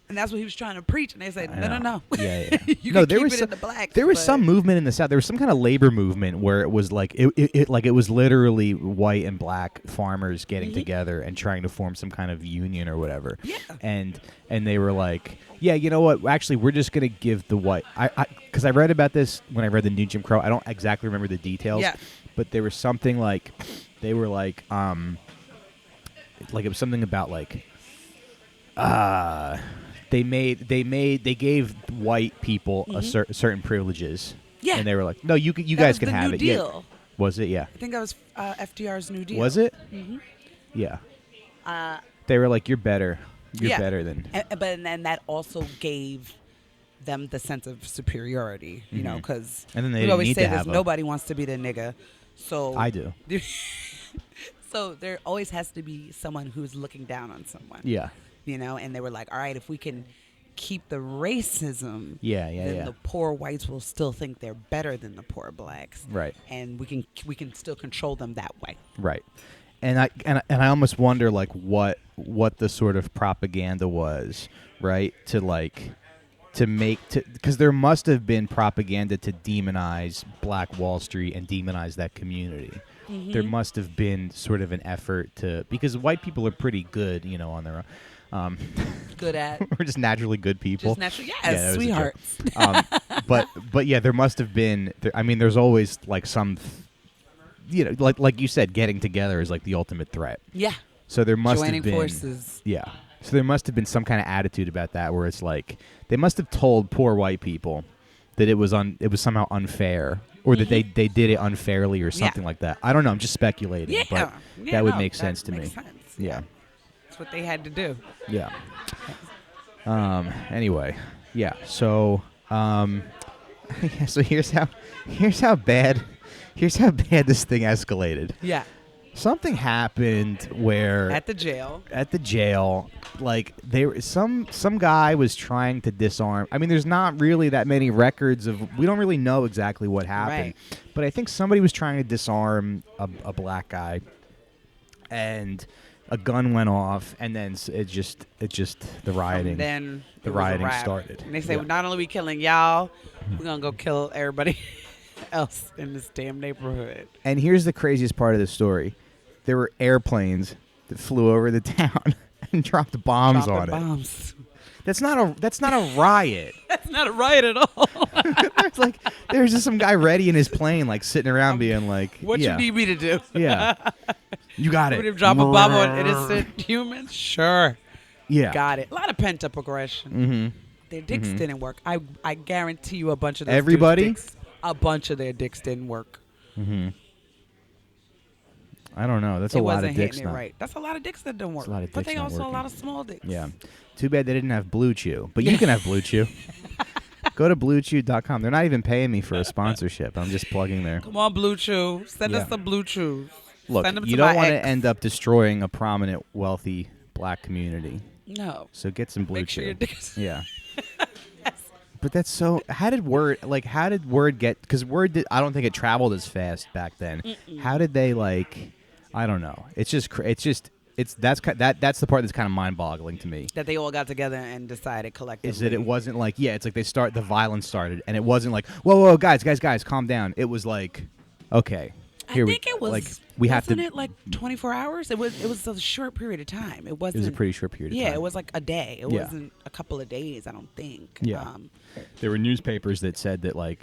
And that's what he was trying to preach. And they said, no. Yeah. You can keep it in the blacks. There was some movement in the South. There was some kind of labor movement where it was like, it was literally white and black farmers getting together and trying to form some kind of union or whatever. Yeah. And they were like, yeah, you know what? Actually, we're just going to give the white... Because I read about this when I read the new Jim Crow. I don't exactly remember the details. Yeah. But there was something like... They were like... Like, it was something about, like... They gave white people certain privileges. Yeah. And they were like, no, you guys can have it. New Deal. Yeah. Was it? Yeah. I think that was FDR's New Deal. Was it? Mm-hmm. Yeah. They were like, you're better. You're better than... But then that also gave them the sense of superiority, you know, because we always say this, nobody wants to be the nigga. So I do. So there always has to be someone who's looking down on someone. Yeah. You know, and they were like, all right, if we can keep the racism, then the poor whites will still think they're better than the poor blacks. Right. And we can still control them that way. Right. And I almost wonder like what the sort of propaganda was, right? Because there must have been propaganda to demonize Black Wall Street and demonize that community. Mm-hmm. There must have been sort of an effort because white people are pretty good, on their own. Good at. We're just naturally good people. Just naturally, yes, sweethearts. But yeah, there must have been. I mean, there's always like some. Like you said, getting together is like the ultimate threat. Yeah. So there must Joining have been forces. Yeah. So there must have been some kind of attitude about that where it's like they must have told poor white people that it was somehow unfair or that they did it unfairly or something like that. I don't know. I'm just speculating, but that would make sense to me. Sense. Yeah. That's what they had to do. Yeah. Anyway, yeah. So so here's how bad this thing escalated. Yeah. Something happened where at the jail, like some guy was trying to disarm. I mean, there's not really that many records we don't really know exactly what happened, but I think somebody was trying to disarm a black guy, and a gun went off, and then it just the rioting. And then the rioting started. And they say, not only we killing y'all, we're gonna go kill everybody else in this damn neighborhood. And here's the craziest part of the story: there were airplanes that flew over the town and dropped bombs on it. That's not a riot. That's not a riot at all. It's like there's just some guy ready in his plane, like sitting around being like, "What you need me to do?" Yeah, you got it. Would you drop a bomb on innocent humans? Sure. Yeah, got it. A lot of pent up aggression. Mm-hmm. Their dicks didn't work. I guarantee you, a bunch of those a bunch of their dicks didn't work. Mm-hmm. I don't know. That's a lot of dicks. Right. That's a lot of dicks that don't work. That's a lot of dicks. But they also a lot of small dicks. Yeah. Too bad they didn't have Blue Chew. But you can have Blue Chew. Go to BlueChew.com. They're not even paying me for a sponsorship. I'm just plugging there. Come on, Blue Chew. Send us some Blue Chews. Look, you don't want to end up destroying a prominent, wealthy black community. No. So get some Blue Make Chew. sure your dick is Yeah. But that's so. How did word get? Because I don't think it traveled as fast back then. How did they I don't know. That's the part that's kind of mind-boggling to me. That they all got together and decided collectively. Is that it wasn't it's like the violence started, and it wasn't like, whoa, guys, calm down. It was like, okay, here wasn't it like 24 hours? It was a short period of time. It wasn't. It was a pretty short period of time. Yeah, it was like a day. It wasn't a couple of days, I don't think. Yeah. There were newspapers that said that I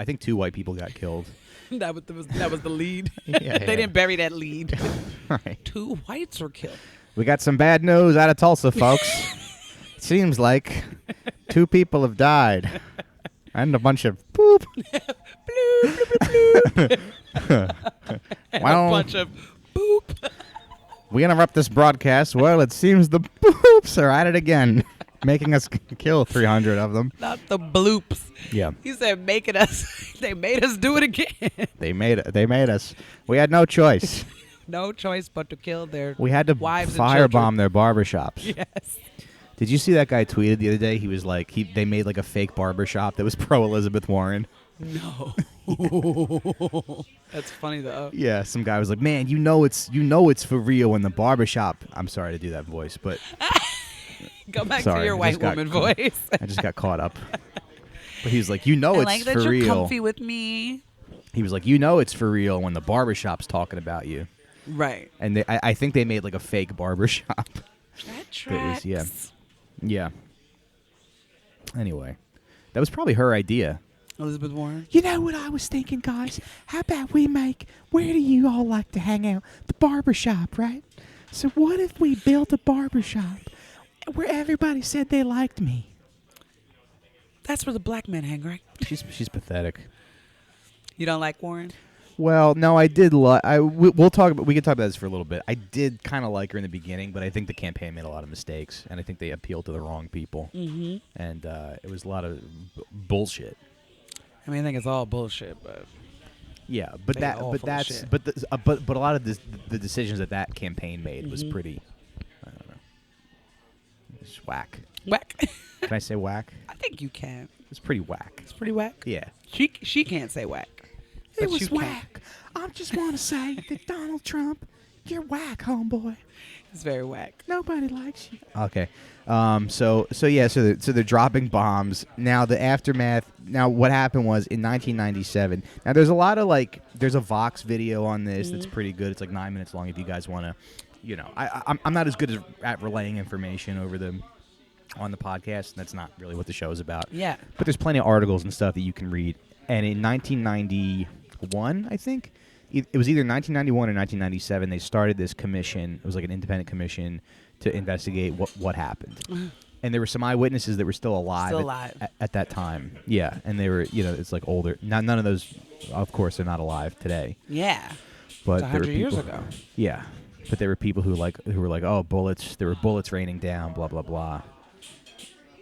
think two white people got killed. that was the lead. Yeah. They didn't bury that lead. Right. 2 whites were killed. We got some bad news out of Tulsa, folks. It seems like 2 people have died. And a bunch of poop. Well, a bunch of boop. We interrupt this broadcast. Well, it seems the boops are at it again, making us kill 300 of them. Not the bloops. Yeah. He said making us. They made us do it again. They made us. We had no choice. No choice but to kill their We had to wives firebomb their barbershops. Yes. Did you see that guy tweeted the other day? He was like, they made a fake barbershop that was pro Elizabeth Warren. No. That's funny though. Yeah, some guy was like, "Man, you know it's for real in the barbershop." I'm sorry to do that voice, but go back to your white woman voice. I just got caught up. But he was like, "You know it's for real." I like that you're comfy with me. He was like, "You know it's for real when the barbershop's talking about you." Right. And I think they made a fake barbershop. That tracks. Yeah. Anyway, that was probably her idea. Elizabeth Warren. You know what I was thinking, guys? How about where do you all like to hang out? The barbershop, right? So what if we built a barbershop where everybody said they liked me? That's where the black men hang, right? She's pathetic. You don't like Warren? Well, no, I did. We can talk about this for a little bit. I did kind of like her in the beginning, but I think the campaign made a lot of mistakes, and I think they appealed to the wrong people. Mm-hmm. And it was a lot of bullshit. I mean, I think it's all bullshit, but yeah, but a lot of the decisions that campaign made was pretty. I don't know. It's whack. Whack. Can I say whack? I think you can. It's pretty whack. It's pretty whack. Yeah. She can't say whack. It was whack. I just want to say that Donald Trump, you're whack, homeboy. It's very whack. Nobody likes you. Okay. So they're dropping bombs. Now the aftermath. Now what happened was in 1997. Now there's a lot of there's a Vox video on this that's pretty good. It's 9 minutes long if you guys want to. I'm not as good at relaying information on the podcast. That's not really what the show is about. Yeah. But there's plenty of articles and stuff that you can read. And in 1991, I think. It was either 1991 or 1997. They started this commission. It was an independent commission to investigate what happened. And there were some eyewitnesses that were still alive at that time. Yeah, and they were, it's older. Now, none of those, of course, are not alive today. Yeah, but 100 years ago. Yeah, but there were people who were like, oh, bullets. There were bullets raining down. Blah blah blah.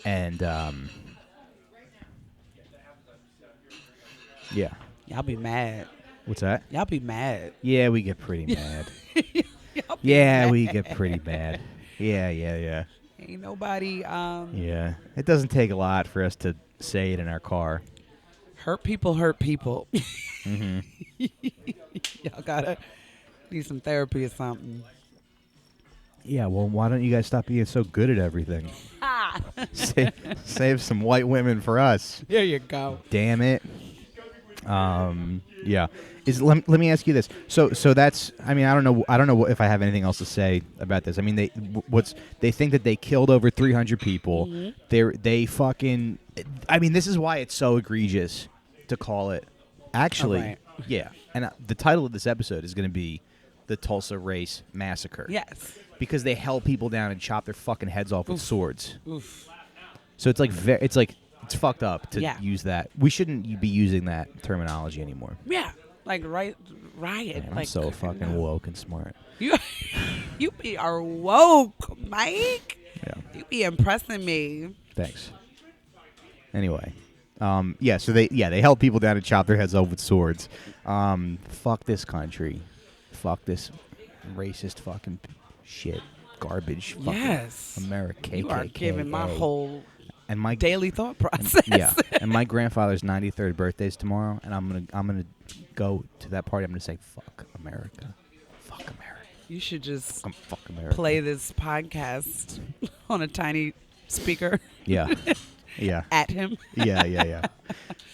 And yeah, y'all be mad. What's that? Y'all be mad. Yeah, we get pretty mad. We get pretty mad. Yeah. Ain't nobody. Yeah, it doesn't take a lot for us to say it in our car. Hurt people hurt people. Mm-hmm. Y'all gotta Need some therapy or something. Yeah, well, why don't you guys stop being so good at everything? Save some white women for us. There you go. Damn it. Yeah. Let me ask you this. So that's. I mean, I don't know if I have anything else to say about this. I mean, they think that they killed over 300 people. Mm-hmm. They fucking. I mean, this is why it's so egregious to call it. Actually, right. Yeah. And the title of this episode is going to be the Tulsa Race Massacre. Yes. Because they held people down and chopped their fucking heads off with swords. Oof. So it's it's fucked up to use that. We shouldn't be using that terminology anymore. Yeah, like riot. Man, I'm like, so fucking woke and smart. You are woke, Mike. Yeah. You be impressing me. Thanks. Anyway, so they held people down and chopped their heads off with swords. Fuck this country. Fuck this racist fucking shit, garbage. Yes, America. You are giving my whole and my daily thought process. And my grandfather's 93rd birthday's tomorrow, and I'm gonna go to that party. I'm gonna say fuck America, fuck America. You should just fuck America. Play this podcast on a tiny speaker. Yeah, yeah. At him. Yeah.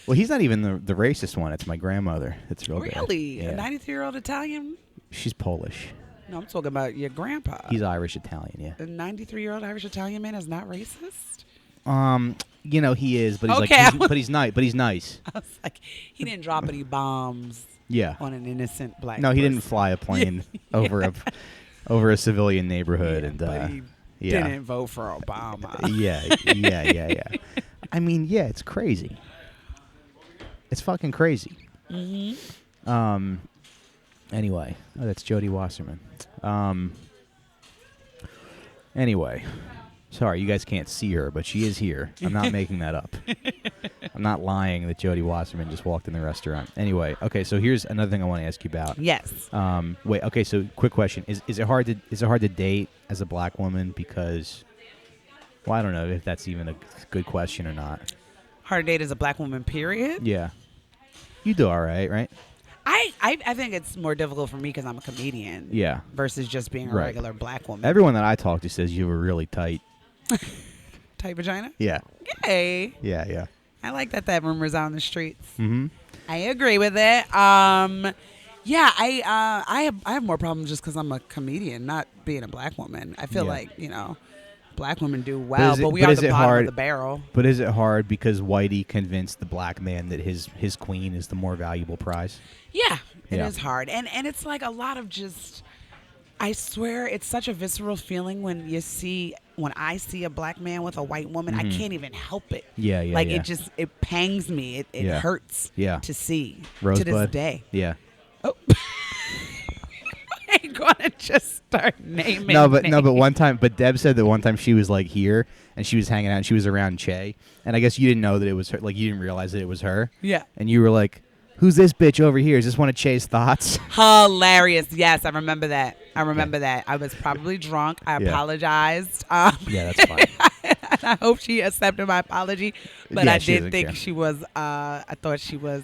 Well, he's not even the racist one. It's my grandmother. It's real really bad. Yeah. A 93-year-old Italian. She's Polish. No, I'm talking about your grandpa. He's Irish Italian, yeah. A 93-year-old Irish Italian man is not racist? He is, but he's okay, but he's nice. But he's nice. I was like, he didn't drop any bombs. Yeah. On an innocent black. No, he didn't fly a plane over a civilian neighborhood, but he didn't vote for Obama. Yeah. I mean, yeah, it's crazy. It's fucking crazy. Mm-hmm. Anyway, that's Jodie Wasserman. Anyway, sorry, you guys can't see her, but she is here. I'm not making that up. I'm not lying that Jodie Wasserman just walked in the restaurant. Anyway, okay, so here's another thing I want to ask you about. Yes. Wait. Okay, so quick question: Is it hard to date as a black woman? Because, well, I don't know if that's even a good question or not. Hard to date as a black woman, period? Yeah. You do all right? I think it's more difficult for me because I'm a comedian. Yeah. Versus just being a regular black woman. Everyone that I talk to says you were really tight. Tight vagina? Yeah. Yay. Yeah. I like that rumor's out in the streets. Mm-hmm. I agree with it. Yeah, I have more problems just because I'm a comedian, not being a black woman. I feel like, black women do well, but we are the bottom of the barrel. But is it hard because Whitey convinced the black man that his queen is the more valuable prize? Yeah, it is hard. And it's like a lot of just, I swear it's such a visceral feeling when I see a black man with a white woman, I can't even help it. Yeah. Like it pangs me. It hurts to see Rosebud. To this day. Yeah. Oh. I ain't gonna just start naming. No, but Deb said that one time she was like here and she was hanging out and she was around Che, and I guess you didn't know that it was her. Like you didn't realize that it was her. Yeah. And you were like, "Who's this bitch over here? Is this one of Che's thoughts?" Hilarious. Yes, I remember that. That. I was probably drunk. I apologized. Yeah, that's fine. And I hope she accepted my apology. But I did think she was. I thought she was.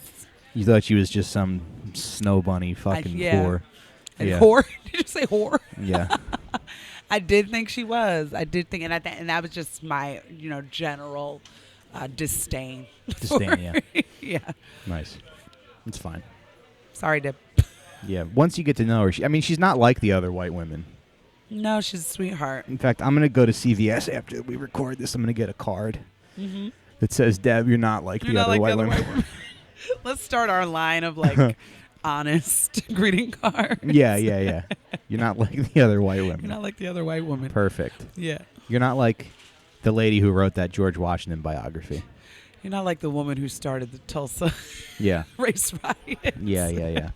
You thought she was just some snow bunny fucking whore. And whore? Did you say whore? Yeah. I did think she was. I did think, and that was just my, general disdain. Disdain, yeah. Yeah. Nice. It's fine. Sorry, Deb. Yeah. Once you get to know her, she's not like the other white women. No, she's a sweetheart. In fact, I'm gonna go to CVS after we record this. I'm gonna get a card that says, "Deb, you're not like the other white women." Let's start our line of like. Honest greeting card. Yeah. You're not like the other white women. You're not like the other white woman. Perfect. Yeah. You're not like the lady who wrote that George Washington biography. You're not like the woman who started the Tulsa Race Riots. Yeah.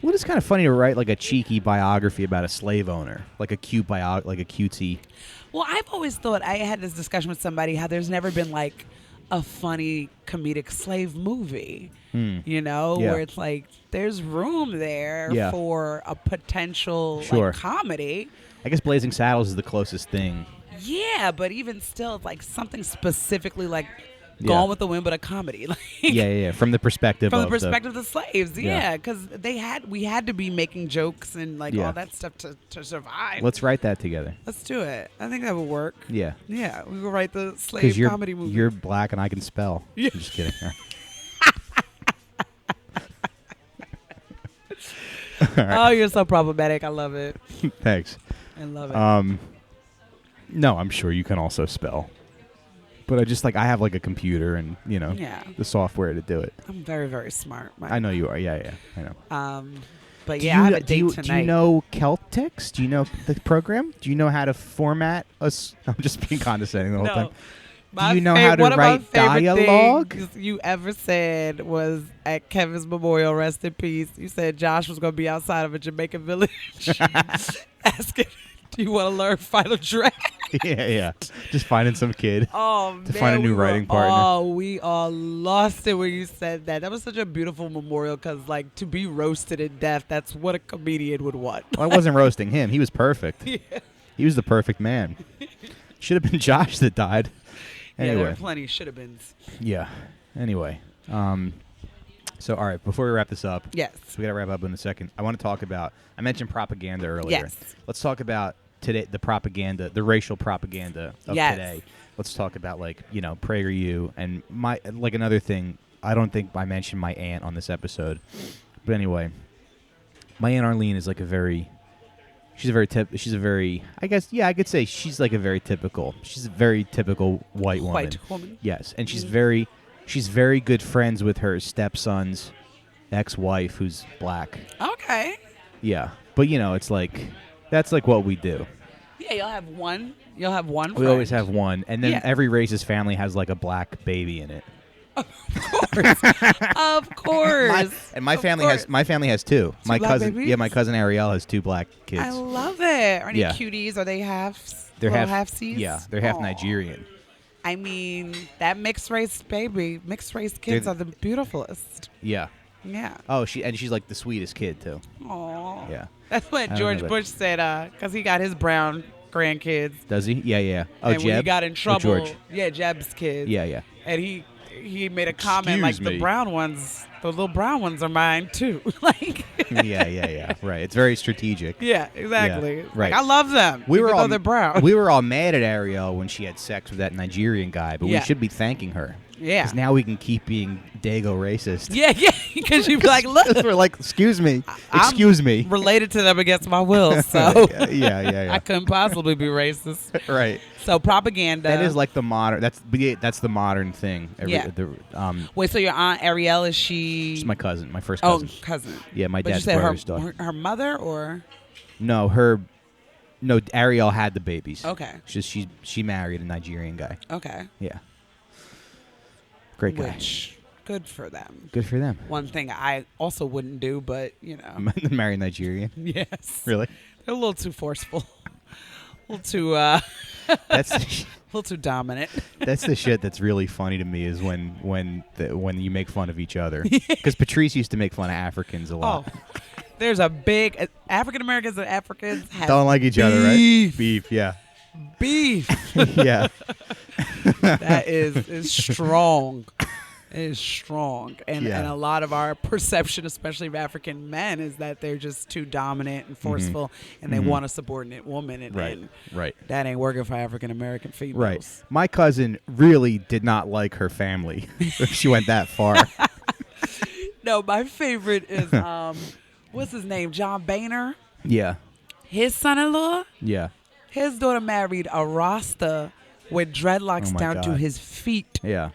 Well, it's kind of funny to write like a cheeky biography about a slave owner, like a cute like a cutesy. Well, I've always thought, I had this discussion with somebody, how there's never been like a funny comedic slave movie. Where it's like there's room there for a potential like, comedy. I guess Blazing Saddles is the closest thing. Yeah, but even still, it's like something specifically like Gone with the Wind, but a comedy. Like, yeah. From the perspective of the slaves. Yeah, because we had to be making jokes and like all that stuff to survive. Let's write that together. Let's do it. I think that would work. Yeah. Yeah, we will write the slave comedy movie. You're black and I can spell. Yeah. I'm just kidding. Right. Oh, you're so problematic. I love it. Thanks. I love it. No, I'm sure you can also spell. But I have like a computer and, the software to do it. I'm very, very smart. I know you are. Yeah, I know. But yeah, I have a date tonight. Do you know Celtics? Do you know the program? Do you know how to format us? I'm just being condescending the whole time. Do you know how to write dialogue? You ever said was at Kevin's memorial, rest in peace. You said Josh was going to be outside of a Jamaican village asking, do you want to learn Final Draft? Yeah. Just finding some kid to find a new writing partner. Oh, we all lost it when you said that. That was such a beautiful memorial because, like, to be roasted to death, that's what a comedian would want. Well, I wasn't roasting him. He was perfect. Yeah. He was the perfect man. Should have been Josh that died. Anyway. Yeah, there were plenty should-have-beens. Yeah. Anyway. So, all right, before we wrap this up. Yes. We got to wrap up in a second. I want to talk about, I mentioned propaganda earlier. Yes. Let's talk about today, the propaganda, the racial propaganda of today. Let's talk about, PragerU and another thing. I don't think I mentioned my aunt on this episode. But anyway, my Aunt Arlene is like she's a very I could say she's a very typical white woman. White woman. Yes, and she's very good friends with her stepson's ex-wife who's black. Okay. Yeah. But it's that's what we do. Yeah, you'll have one friend. We always have one, and then every racist family has a black baby in it. Of course. My family has two. My cousin, babies? my cousin Ariel has two black kids. I love it. Are any cuties? Are they halves? They're halfsies? Yeah, they're half Nigerian. I mean, that mixed race kids are the beautifulest. Yeah. Yeah. Oh, she's like the sweetest kid too. Aww. Yeah. That's what George Bush said, because he got his brown grandkids. Does he? Yeah. Oh, and Jeb? when he got in trouble. George? Yeah, Jeb's kids. Yeah. And he made a comment Excuse me. the brown ones, the little brown ones are mine too. Yeah. Right. It's very strategic. Yeah, exactly. Yeah, right. I love them. Though they're brown. We were all mad at Ariel when she had sex with that Nigerian guy, but we should be thanking her. Yeah. Because now we can keep being dago racist. Yeah. Because you'd be like, look. We're like, excuse me. I'm related to them against my will, so. Yeah. I couldn't possibly be racist. Right. So propaganda. That is like the modern. That's the modern thing. Wait, so your Aunt Ariel, is she? She's my cousin, my first cousin. Oh, cousin. Yeah, my but dad's you said brother's daughter. Her mother or? No, Ariel had the babies. Okay. She married a Nigerian guy. Okay. Yeah. Great guy. Good for them. Good for them. One thing I also wouldn't do, but marry Nigerian. Yes. Really? They're a little too forceful. A little too. That's a little too dominant. That's the shit that's really funny to me is when you make fun of each other. Because Patrice used to make fun of Africans a lot. Oh, there's a big African Americans and Africans don't like each other, right? Beef, yeah. Beef. Yeah. That is strong. It is strong. And a lot of our perception, especially of African men, is that they're just too dominant and forceful, and they want a subordinate woman. And right. That ain't working for African American females. Right. My cousin really did not like her family if she went that far. No, my favorite is, what's his name? John Boehner? Yeah. His son-in-law? Yeah. His daughter married a Rasta with dreadlocks down to his feet. Yeah.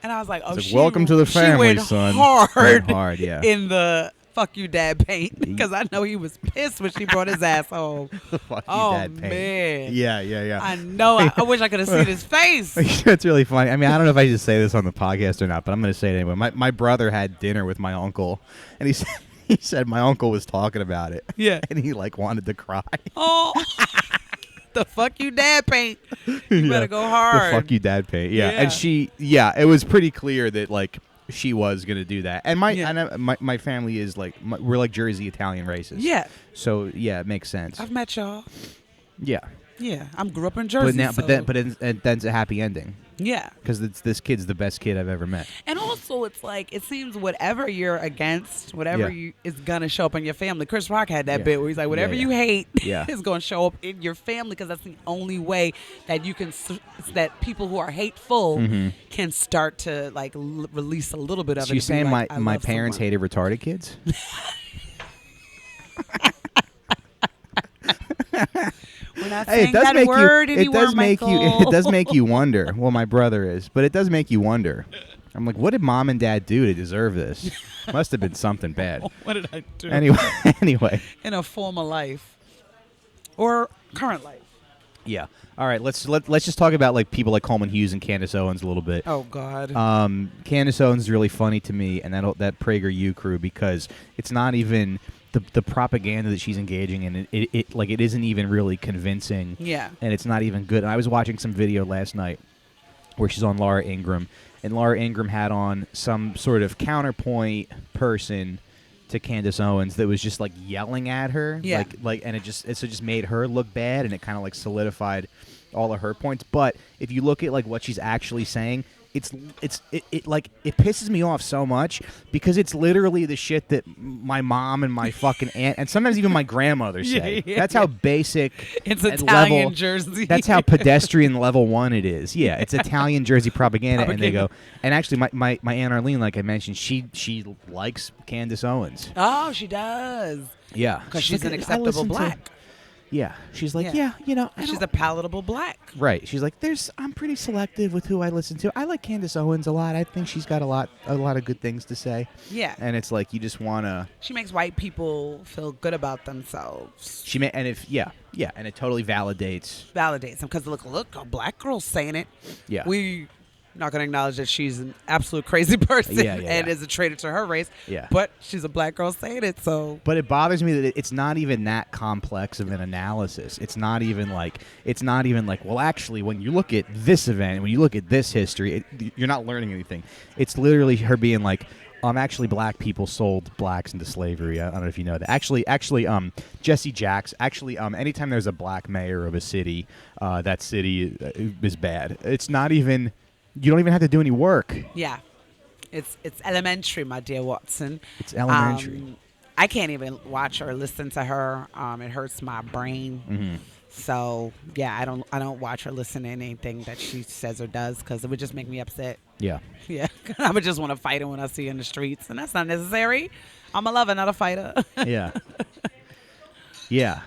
And I was like, welcome to the family, she went son. Hard, yeah. In the fuck you dad paint. Because I know he was pissed when she brought his ass home. Fuck you dad paint. Man. Yeah. I know. I wish I could have seen his face. It's really funny. I mean, I don't know if I should say this on the podcast or not, but I'm going to say it anyway. My brother had dinner with my uncle, and he said my uncle was talking about it. Yeah. And he wanted to cry. Oh. The fuck you dad paint. You better go hard. The fuck you dad paint. Yeah. And it was pretty clear that she was gonna do that. And my family is we're like Jersey Italian races. Yeah. So yeah, it makes sense. I've met y'all. Yeah. Yeah. I grew up in Jersey. But then it's a happy ending. Yeah. Because this kid's the best kid I've ever met. And also, it's like, it seems whatever you're against, whatever is going to show up in your family. Chris Rock had that bit where he's like, whatever you hate is going to show up in your family, because that's the only way that you can, that people who are hateful can start to like release a little bit of it. So you're saying my parents hated retarded kids? We're not saying that word anymore, it does make you wonder. Well, my brother is, but it does make you wonder. I'm like, what did mom and dad do to deserve this? Must have been something bad. What did I do? Anyway. In a former life or current life. Yeah. All right. Let's just talk about like people like Coleman, Hughes, and Candace Owens a little bit. Oh God. Candace Owens is really funny to me, and that PragerU crew, because it's not even the propaganda that she's engaging in. It isn't even really convincing. Yeah. And it's not even good. And I was watching some video last night where she's on Laura Ingraham, and Laura Ingraham had on some sort of counterpoint person to Candace Owens that was just like yelling at her, and it just made her look bad, and it kind of like solidified all of her points. But if you look at like what she's actually saying, it pisses me off so much, because it's literally the shit that my mom and my fucking aunt and sometimes even my grandmother say. That's how basic. It's Italian Jersey. That's how pedestrian level 1 it is. Yeah, it's Italian Jersey propaganda. And they go. And actually, my Aunt Arlene, like I mentioned, she likes Candace Owens. Oh, she does. Yeah, because she's an acceptable black. Yeah, she's like, she's a palatable black. Right. She's like, I'm pretty selective with who I listen to. I like Candace Owens a lot. I think she's got a lot of good things to say. Yeah. And it's like, you just want to. She makes white people feel good about themselves. And it totally validates them, because look, a black girl's saying it. Yeah. We not going to acknowledge that she's an absolute crazy person and is a traitor to her race. Yeah. But she's a black girl saying it, so. But it bothers me that it's not even that complex of an analysis. It's not even like, well, actually, when you look at this event, when you look at this history, you're not learning anything. It's literally her being like, actually, black people sold blacks into slavery. I don't know if you know that. Actually, Jesse Jacks. Actually, anytime there's a black mayor of a city, that city is bad. It's not even. You don't even have to do any work. Yeah. It's elementary, my dear Watson. It's elementary. I can't even watch or listen to her. It hurts my brain. Mm-hmm. So, yeah, I don't watch or listen to anything that she says or does, because it would just make me upset. Yeah. Yeah. I would just want to fight her when I see her in the streets, and that's not necessary. I'm a lover, not a fighter. Yeah. Yeah.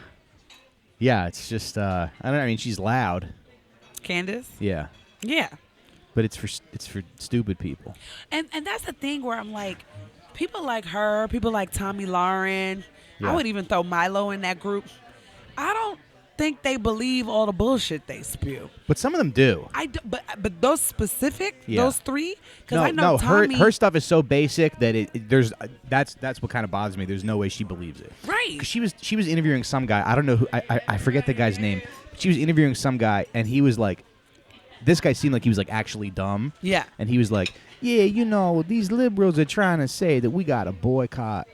Yeah, it's just, she's loud. Candace? Yeah. Yeah. But it's for stupid people. And that's the thing where I'm like, people like her, people like Tommy Lauren, I would even throw Milo in that group. I don't think they believe all the bullshit they spew. But some of them do. But those specific, those three, because I know Tommy, her stuff is so basic that that's what kind of bothers me. There's no way she believes it. Right. 'Cause she was interviewing some guy. I don't know who. I forget the guy's name. But she was interviewing some guy, and he was like. This guy seemed like he was like actually dumb. Yeah. And he was like, yeah, these liberals are trying to say that we got to boycott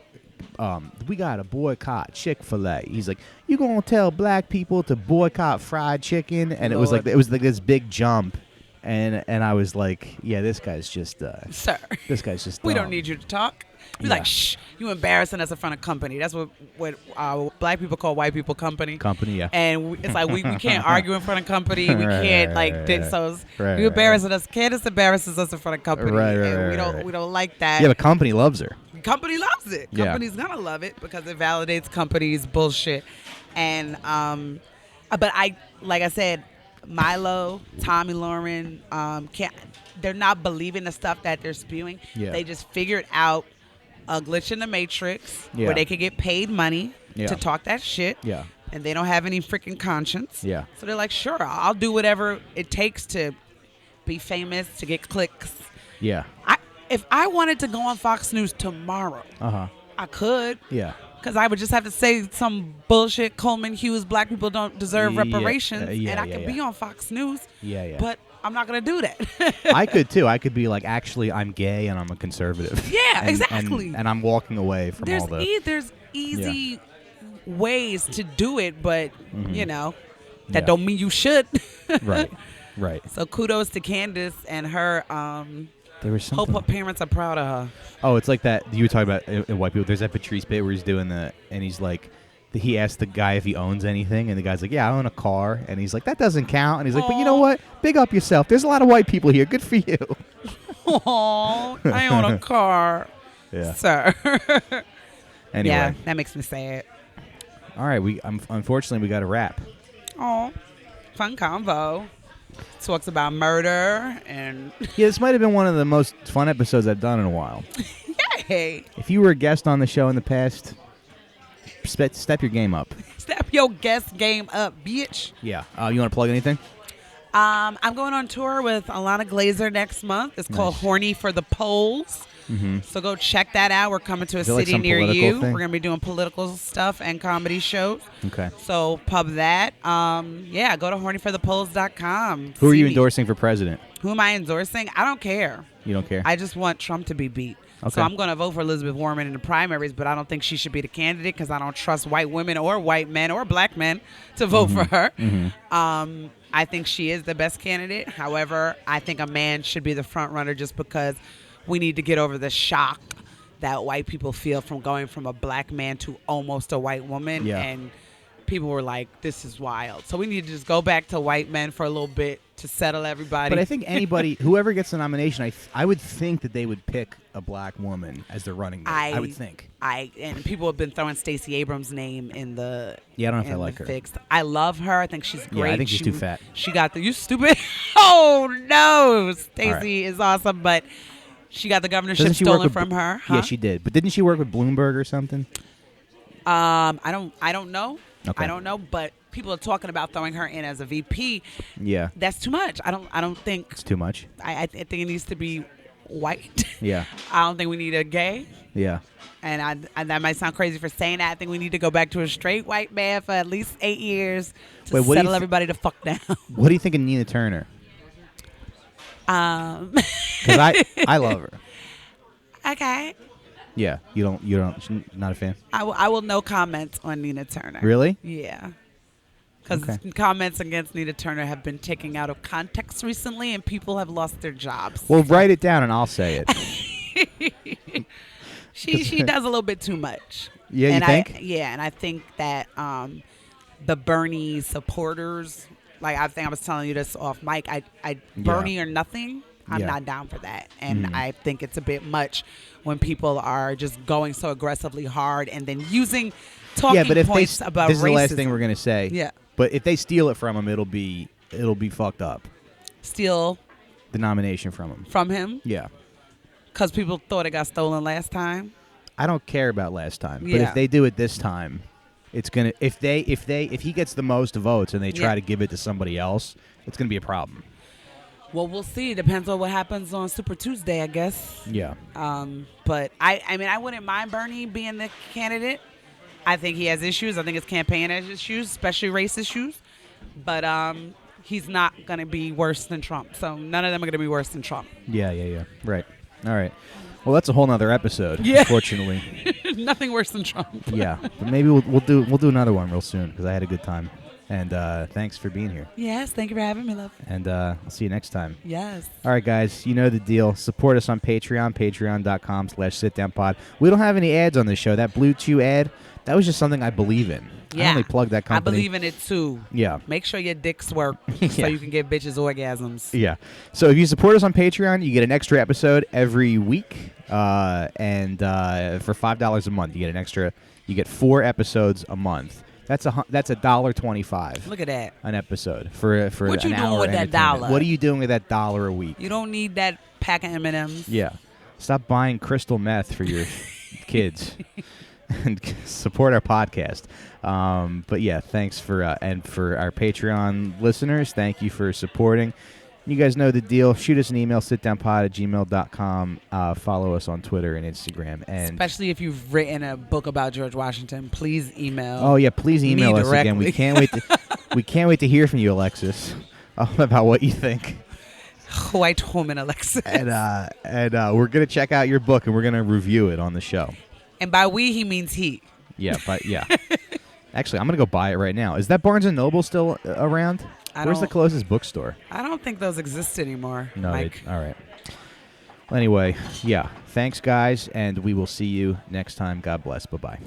Chick-fil-A. He's like, you gonna tell black people to boycott fried chicken? And it was like this big jump. And I was like, yeah, this guy's just sir. This guy's just we don't need you to talk. Be like, shh, you embarrassing us in front of company. That's what black people call white people company. Company, yeah. And it's like we can't argue in front of company. We can't you embarrassing us. Candace embarrasses us in front of company. We don't like that. Yeah, but company loves her. Company loves it. Yeah. Company's gonna love it because it validates company's bullshit. And but like I said, Milo, Tommy Lauren, they're not believing the stuff that they're spewing. Yeah. They just figured out a glitch in the matrix where they could get paid money to talk that shit. Yeah. And they don't have any freaking conscience. Yeah. So they're like, sure, I'll do whatever it takes to be famous, to get clicks. Yeah. If I wanted to go on Fox News tomorrow, I could. Yeah. Because I would just have to say some bullshit, Coleman, Hughes, black people don't deserve reparations, and I could be on Fox News. Yeah. But I'm not going to do that. I could, too. I could be like, actually, I'm gay and I'm a conservative. Yeah, exactly. And I'm walking away from all the... There's easy ways to do it, but, that don't mean you should. Right. Right. So kudos to Candace and her. There was something. Hope her parents are proud of her. Oh, it's like that you were talking about in white people. There's that Patrice bit where he's doing and he's like, he asked the guy if he owns anything, and the guy's like, yeah, I own a car. And he's like, that doesn't count. And he's like, but you know what? Big up yourself. There's a lot of white people here. Good for you. Oh, I own a car. Yeah. Sir. Anyway. Yeah, that makes me sad. All right. Unfortunately, we got to wrap. Oh, fun convo. Talks about murder and... Yeah, this might have been one of the most fun episodes I've done in a while. Yay. If you were a guest on the show in the past, step your game up. Step your guest game up, bitch. Yeah. You want to plug anything? I'm going on tour with Alana Glazer next month. It's called Horny for the Polls. Mm-hmm. So go check that out. We're coming to a city near you. We're going to be doing political stuff and comedy shows. Okay. So pub that. Yeah, go to hornyforthepolls.com. Who are you endorsing for president? Who am I endorsing? I don't care. You don't care? I just want Trump to be beat. Okay. So I'm going to vote for Elizabeth Warren in the primaries, but I don't think she should be the candidate because I don't trust white women or white men or black men to vote for her. Mm-hmm. I think she is the best candidate. However, I think a man should be the front runner just because we need to get over the shock that white people feel from going from a black man to almost a white woman. Yeah. And people were like, this is wild. So we need to just go back to white men for a little bit to settle everybody. But I think anybody, whoever gets the nomination, I would think that they would pick a black woman as their running mate. I would think. And people have been throwing Stacey Abrams' name in the... Yeah, I don't know if I like her. Fixed. I love her. I think she's great. Yeah, I think she's too fat. She got you stupid. Oh, no. Stacey is awesome, but... She got the governorship stolen from her. Huh? Yeah, she did. But didn't she work with Bloomberg or something? I don't know. Okay. I don't know. But people are talking about throwing her in as a VP. Yeah. That's too much. I don't think it's too much. I think it needs to be white. Yeah. I don't think we need a gay. Yeah. And that might sound crazy for saying that. I think we need to go back to a straight white man for at least 8 years to settle everybody the fuck down. What do you think of Nina Turner? Because I love her. Okay. Yeah, you don't. Not a fan. I will no comment on Nina Turner. Really? Yeah. Because comments against Nina Turner have been taken out of context recently, and people have lost their jobs. Well, write it down, and I'll say it. She does a little bit too much. Yeah, and you think? And I think that the Bernie supporters. Like I think I was telling you this off mic. Bernie or nothing. I'm not down for that, and I think it's a bit much when people are just going so aggressively hard and then using talking points about racism. This is the last thing we're gonna say. Yeah. But if they steal it from him, it'll be fucked up. Steal the nomination from him. From him? Yeah. Because people thought it got stolen last time. I don't care about last time, but if they do it this time. It's gonna if he gets the most votes and they try to give it to somebody else, it's gonna be a problem. Well, we'll see. Depends on what happens on Super Tuesday, I guess. Yeah. But I mean, I wouldn't mind Bernie being the candidate. I think he has issues. I think his campaign has issues, especially race issues. But he's not gonna be worse than Trump. So none of them are gonna be worse than Trump. Yeah. Right. All right. Well, that's a whole nother episode. Yeah. Unfortunately. Nothing worse than Trump. Yeah, but maybe we'll do another one real soon because I had a good time. And thanks for being here. Yes, thank you for having me, love. And I'll see you next time. Yes. All right, guys, you know the deal. Support us on Patreon, patreon.com/sitdownpod. We don't have any ads on this show. That Blue Chew ad, that was just something I believe in. Yeah. I only plug that company. I believe in it too. Yeah. Make sure your dicks work so you can give bitches orgasms. Yeah. So if you support us on Patreon, you get an extra episode every week. And for $5 a month, you get an extra. You get 4 episodes a month. That's $1.25. Look at that. An episode for what an you hour doing with that $1? What are you doing with that $1 a week? You don't need that pack of M&Ms. Yeah. Stop buying crystal meth for your kids. And support our podcast. But yeah, thanks for and for our Patreon listeners, thank you for supporting. You guys know the deal. Shoot us an email, sitdownpod@gmail.com. Follow us on Twitter and Instagram. And especially if you've written a book about George Washington, please email. Oh yeah, please email us again. We can't wait to hear from you, Alexis, about what you think. White woman, Alexis. And we're gonna check out your book and we're gonna review it on the show. And by we, he means he. Yeah, but yeah. Actually, I'm gonna go buy it right now. Is that Barnes & Noble still around? Where's the closest bookstore? I don't think those exist anymore. No, Mike. all right. Well, anyway, yeah. Thanks, guys, and we will see you next time. God bless. Bye-bye.